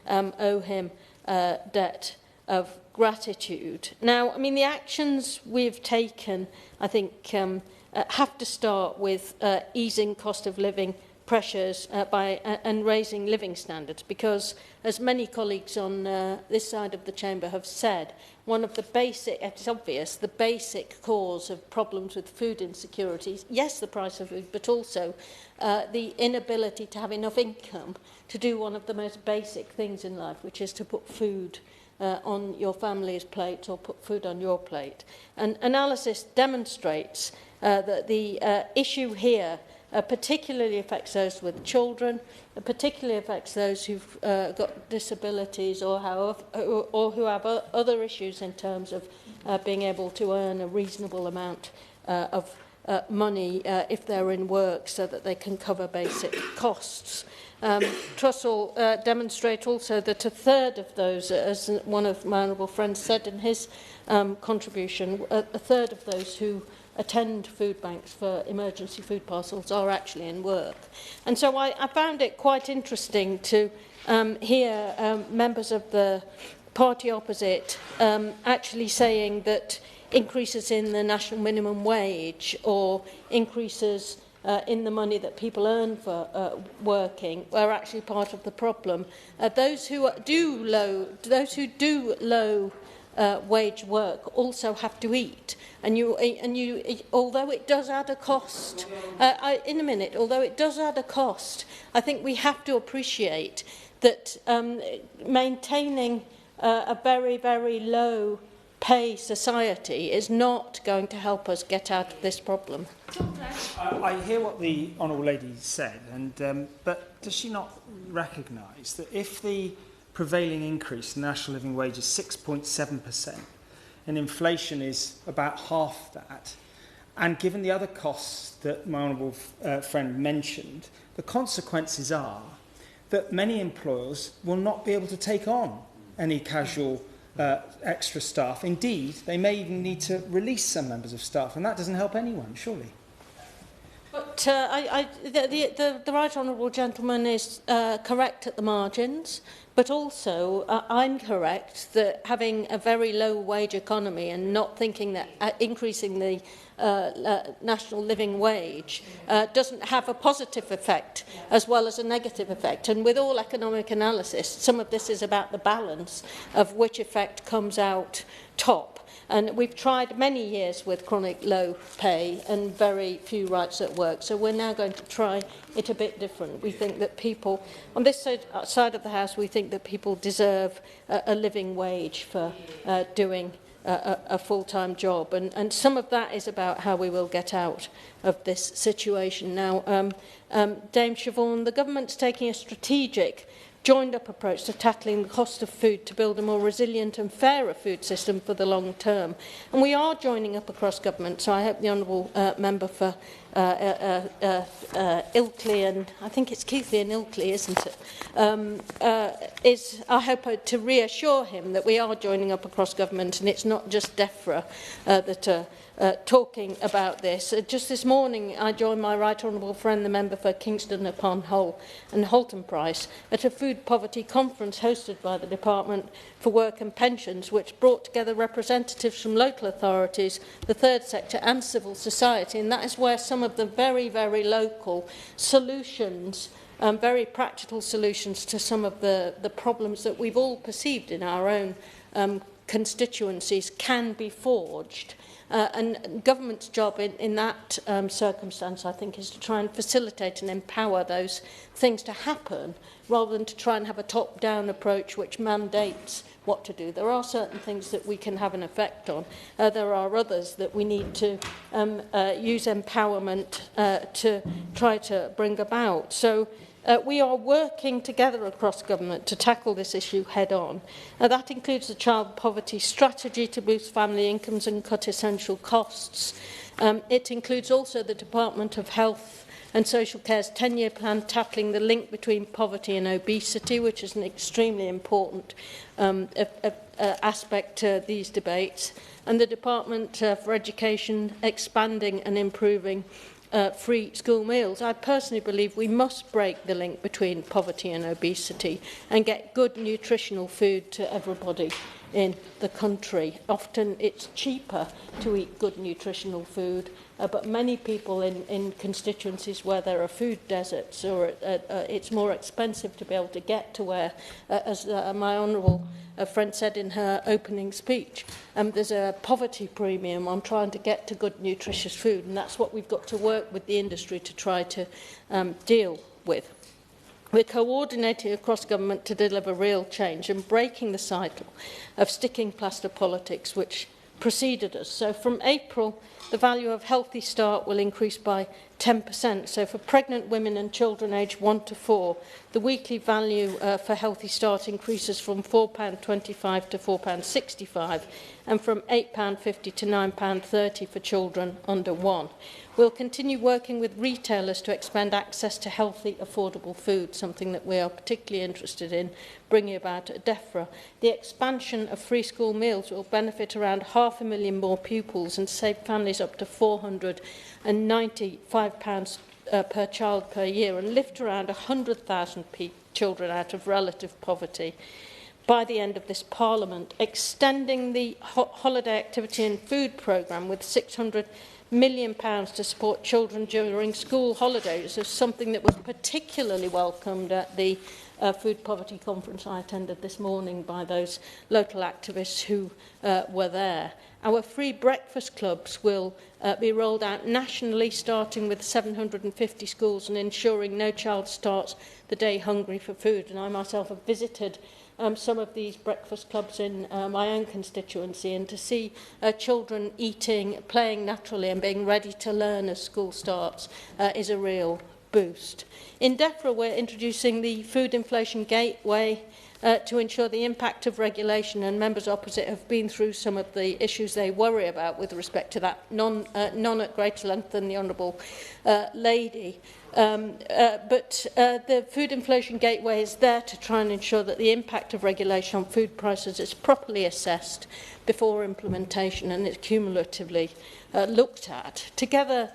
owe him a debt of gratitude. Now, I mean, the actions we've taken, I think, have to start with easing cost of living pressures and raising living standards, because, as many colleagues on this side of the chamber have said, one of the basic, it's obvious, the basic cause of problems with food insecurities, yes, the price of food, but also the inability to have enough income to do one of the most basic things in life, which is to put food on your family's plate or put food on your plate. And analysis demonstrates that the issue here particularly affects those with children, particularly affects those who've got disabilities or who have other issues in terms of being able to earn a reasonable amount of money if they're in work, so that they can cover basic costs. Trussell demonstrate also that a third of those, as one of my honourable friends said in his contribution, a third of those who attend food banks for emergency food parcels are actually in work. And so I found it quite interesting to hear members of the party opposite actually saying that increases in the national minimum wage or increases in the money that people earn for working are actually part of the problem. Those who do low wage work also have to eat, and although it does add a cost, although it does add a cost, I think we have to appreciate that maintaining a very, very low pay society is not going to help us get out of this problem. I hear what the Honourable Lady said, but does she not recognise that if the prevailing increase in national living wage is 6.7% and inflation is about half that, and given the other costs that my honourable friend mentioned, the consequences are that many employers will not be able to take on any casual extra staff. Indeed, they may even need to release some members of staff, and that doesn't help anyone, surely. But the right honourable gentleman is correct at the margins, but also I'm correct that having a very low wage economy and not thinking that increasing the national living wage doesn't have a positive effect as well as a negative effect. And with all economic analysis, some of this is about the balance of which effect comes out top. And we've tried many years with chronic low pay and very few rights at work. So we're now going to try it a bit different. We think that people, on this side of the House, we think that people deserve a living wage for doing a full-time job. And some of that is about how we will get out of this situation. Now, Dame Siobhan, the government's taking a strategic joined-up approach to tackling the cost of food to build a more resilient and fairer food system for the long term. And we are joining up across government, so I hope the honourable member for Ilkley, and I think it's Keighley and Ilkley, isn't it, I hope to reassure him that we are joining up across government and it's not just DEFRA that are talking about this. Just this morning, I joined my right honourable friend, the member for Kingston upon Hull and Halton Price, at a food poverty conference hosted by the Department for Work and Pensions, which brought together representatives from local authorities, the third sector and civil society. And that is where some of the very, very local solutions, very practical solutions to some of the problems that we've all perceived in our own constituencies can be forged. And government's job in that circumstance, I think, is to try and facilitate and empower those things to happen, rather than to try and have a top-down approach which mandates what to do. There are certain things that we can have an effect on. There are others that we need to use empowerment to try to bring about. So we are working together across government to tackle this issue head-on. That includes the child poverty strategy to boost family incomes and cut essential costs. It includes also the Department of Health and Social Care's 10-year plan tackling the link between poverty and obesity, which is an extremely important aspect to these debates, and the Department for Education expanding and improving free school meals. I personally believe we must break the link between poverty and obesity and get good nutritional food to everybody in the country. Often it's cheaper to eat good nutritional food, but many people in constituencies where there are food deserts, or it's more expensive to be able to get to where, as my honourable friend said in her opening speech, there's a poverty premium on trying to get to good nutritious food, and that's what we've got to work with the industry to try to deal with. We're coordinating across government to deliver real change and breaking the cycle of sticking plaster politics which preceded us. So from April, the value of Healthy Start will increase by 10%. So for pregnant women and children aged 1 to 4, the weekly value for Healthy Start increases from £4.25 to £4.65, and from £8.50 to £9.30 for children under 1. We'll continue working with retailers to expand access to healthy, affordable food, something that we are particularly interested in bringing about at DEFRA. The expansion of free school meals will benefit around 500,000 more pupils and save families up to £495 per child per year, and lift around 100,000 children out of relative poverty. by the end of this Parliament, extending the holiday activity and food programme with £600 million to support children during school holidays is something that was particularly welcomed at the food poverty conference I attended this morning by those local activists who were there. Our free breakfast clubs will be rolled out nationally, starting with 750 schools and ensuring no child starts the day hungry for food. And I myself have visited some of these breakfast clubs in my own constituency, and to see children eating, playing naturally and being ready to learn as school starts is a real boost. In DEFRA, we're introducing the Food Inflation Gateway to ensure the impact of regulation, and members opposite have been through some of the issues they worry about with respect to that, none at greater length than the Honourable Lady. But the Food Inflation Gateway is there to try and ensure that the impact of regulation on food prices is properly assessed before implementation and is cumulatively looked at. Together,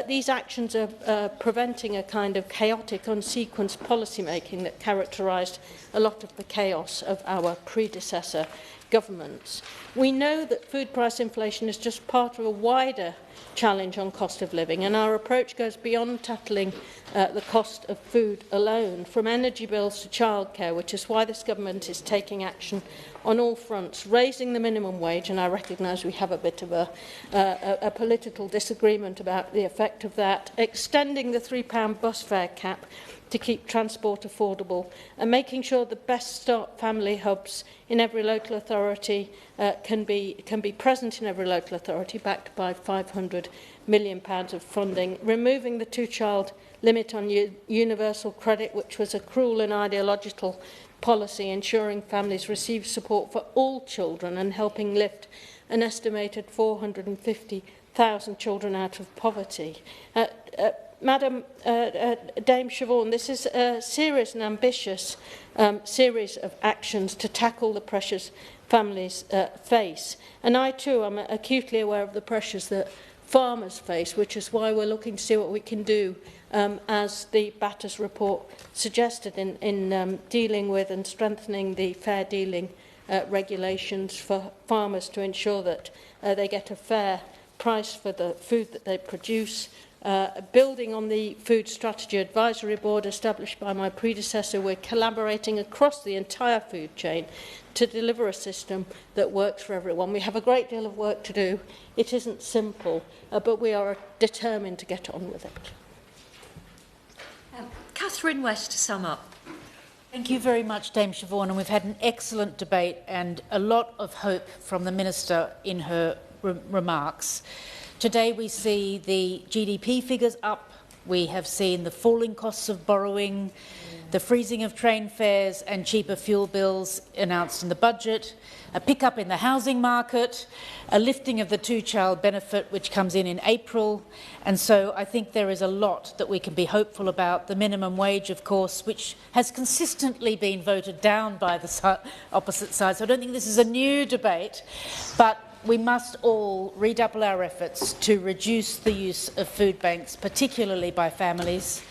these actions are preventing a kind of chaotic, unsequenced policy making that characterised a lot of the chaos of our predecessor governments. We know that food price inflation is just part of a wider challenge on cost of living, and our approach goes beyond tackling the cost of food alone, from energy bills to childcare, which is why this government is taking action on all fronts, raising the minimum wage, and I recognise we have a bit of a political disagreement about the effect of that, extending the £3 bus fare cap to keep transport affordable, and making sure the Best Start family hubs in every local authority can be present in every local authority, backed by £500 million of funding, removing the two-child limit on universal credit, which was a cruel and ideological policy, ensuring families receive support for all children and helping lift an estimated 450,000 children out of poverty. Madam Dame Siobhan, this is a serious and ambitious series of actions to tackle the pressures families face. And I too am acutely aware of the pressures that farmers face, which is why we're looking to see what we can do as the Batters report suggested in dealing with and strengthening the fair dealing regulations for farmers to ensure that they get a fair price for the food that they produce. Building on the Food Strategy Advisory Board established by my predecessor, we're collaborating across the entire food chain to deliver a system that works for everyone. We have a great deal of work to do. It isn't simple, but we are determined to get on with it. Catherine West to sum up. Thank you very much, Dame Siobhan, and we've had an excellent debate and a lot of hope from the Minister in her remarks. Today we see the GDP figures up, we have seen the falling costs of borrowing, the freezing of train fares and cheaper fuel bills announced in the budget, a pick-up in the housing market, a lifting of the two-child benefit which comes in April, and so I think there is a lot that we can be hopeful about. The minimum wage, of course, which has consistently been voted down by the opposite side, so I don't think this is a new debate, but we must all redouble our efforts to reduce the use of food banks, particularly by families.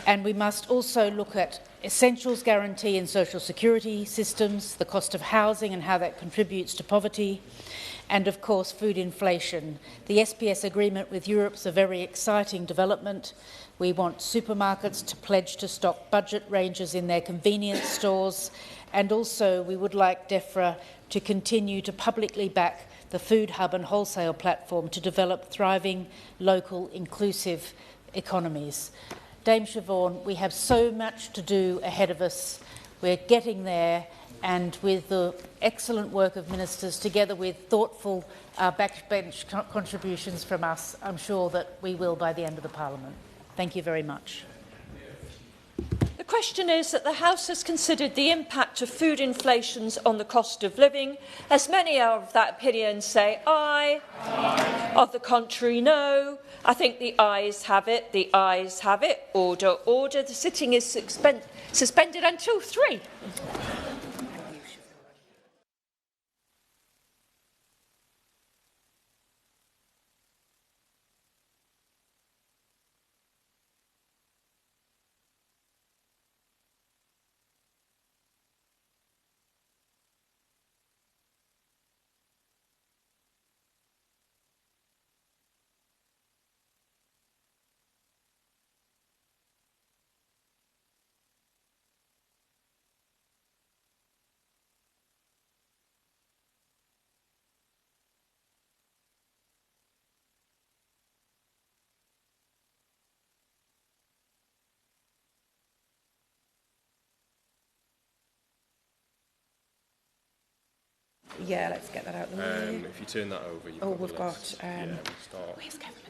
And we must also look at essentials guarantee in social security systems, the cost of housing and how that contributes to poverty, and of course food inflation. The SPS agreement with Europe is a very exciting development. We want supermarkets to pledge to stock budget ranges in their convenience stores, and also we would like DEFRA to continue to publicly back the Food Hub and Wholesale platform to develop thriving, local, inclusive economies. Dame Siobhan, we have so much to do ahead of us. We're getting there, and with the excellent work of ministers, together with thoughtful backbench contributions from us, I'm sure that we will by the end of the Parliament. Thank you very much. The question is that the House has considered the impact of food inflations on the cost of living. As many of that opinion say aye. Aye. Of the contrary, no. I think the ayes have it. The ayes have it. Order, order. The sitting is suspended until 3. Yeah, let's get that out of the way. If you turn that over, you've oh, got we've the got. list. Yeah, we'll start. Where's Kevin?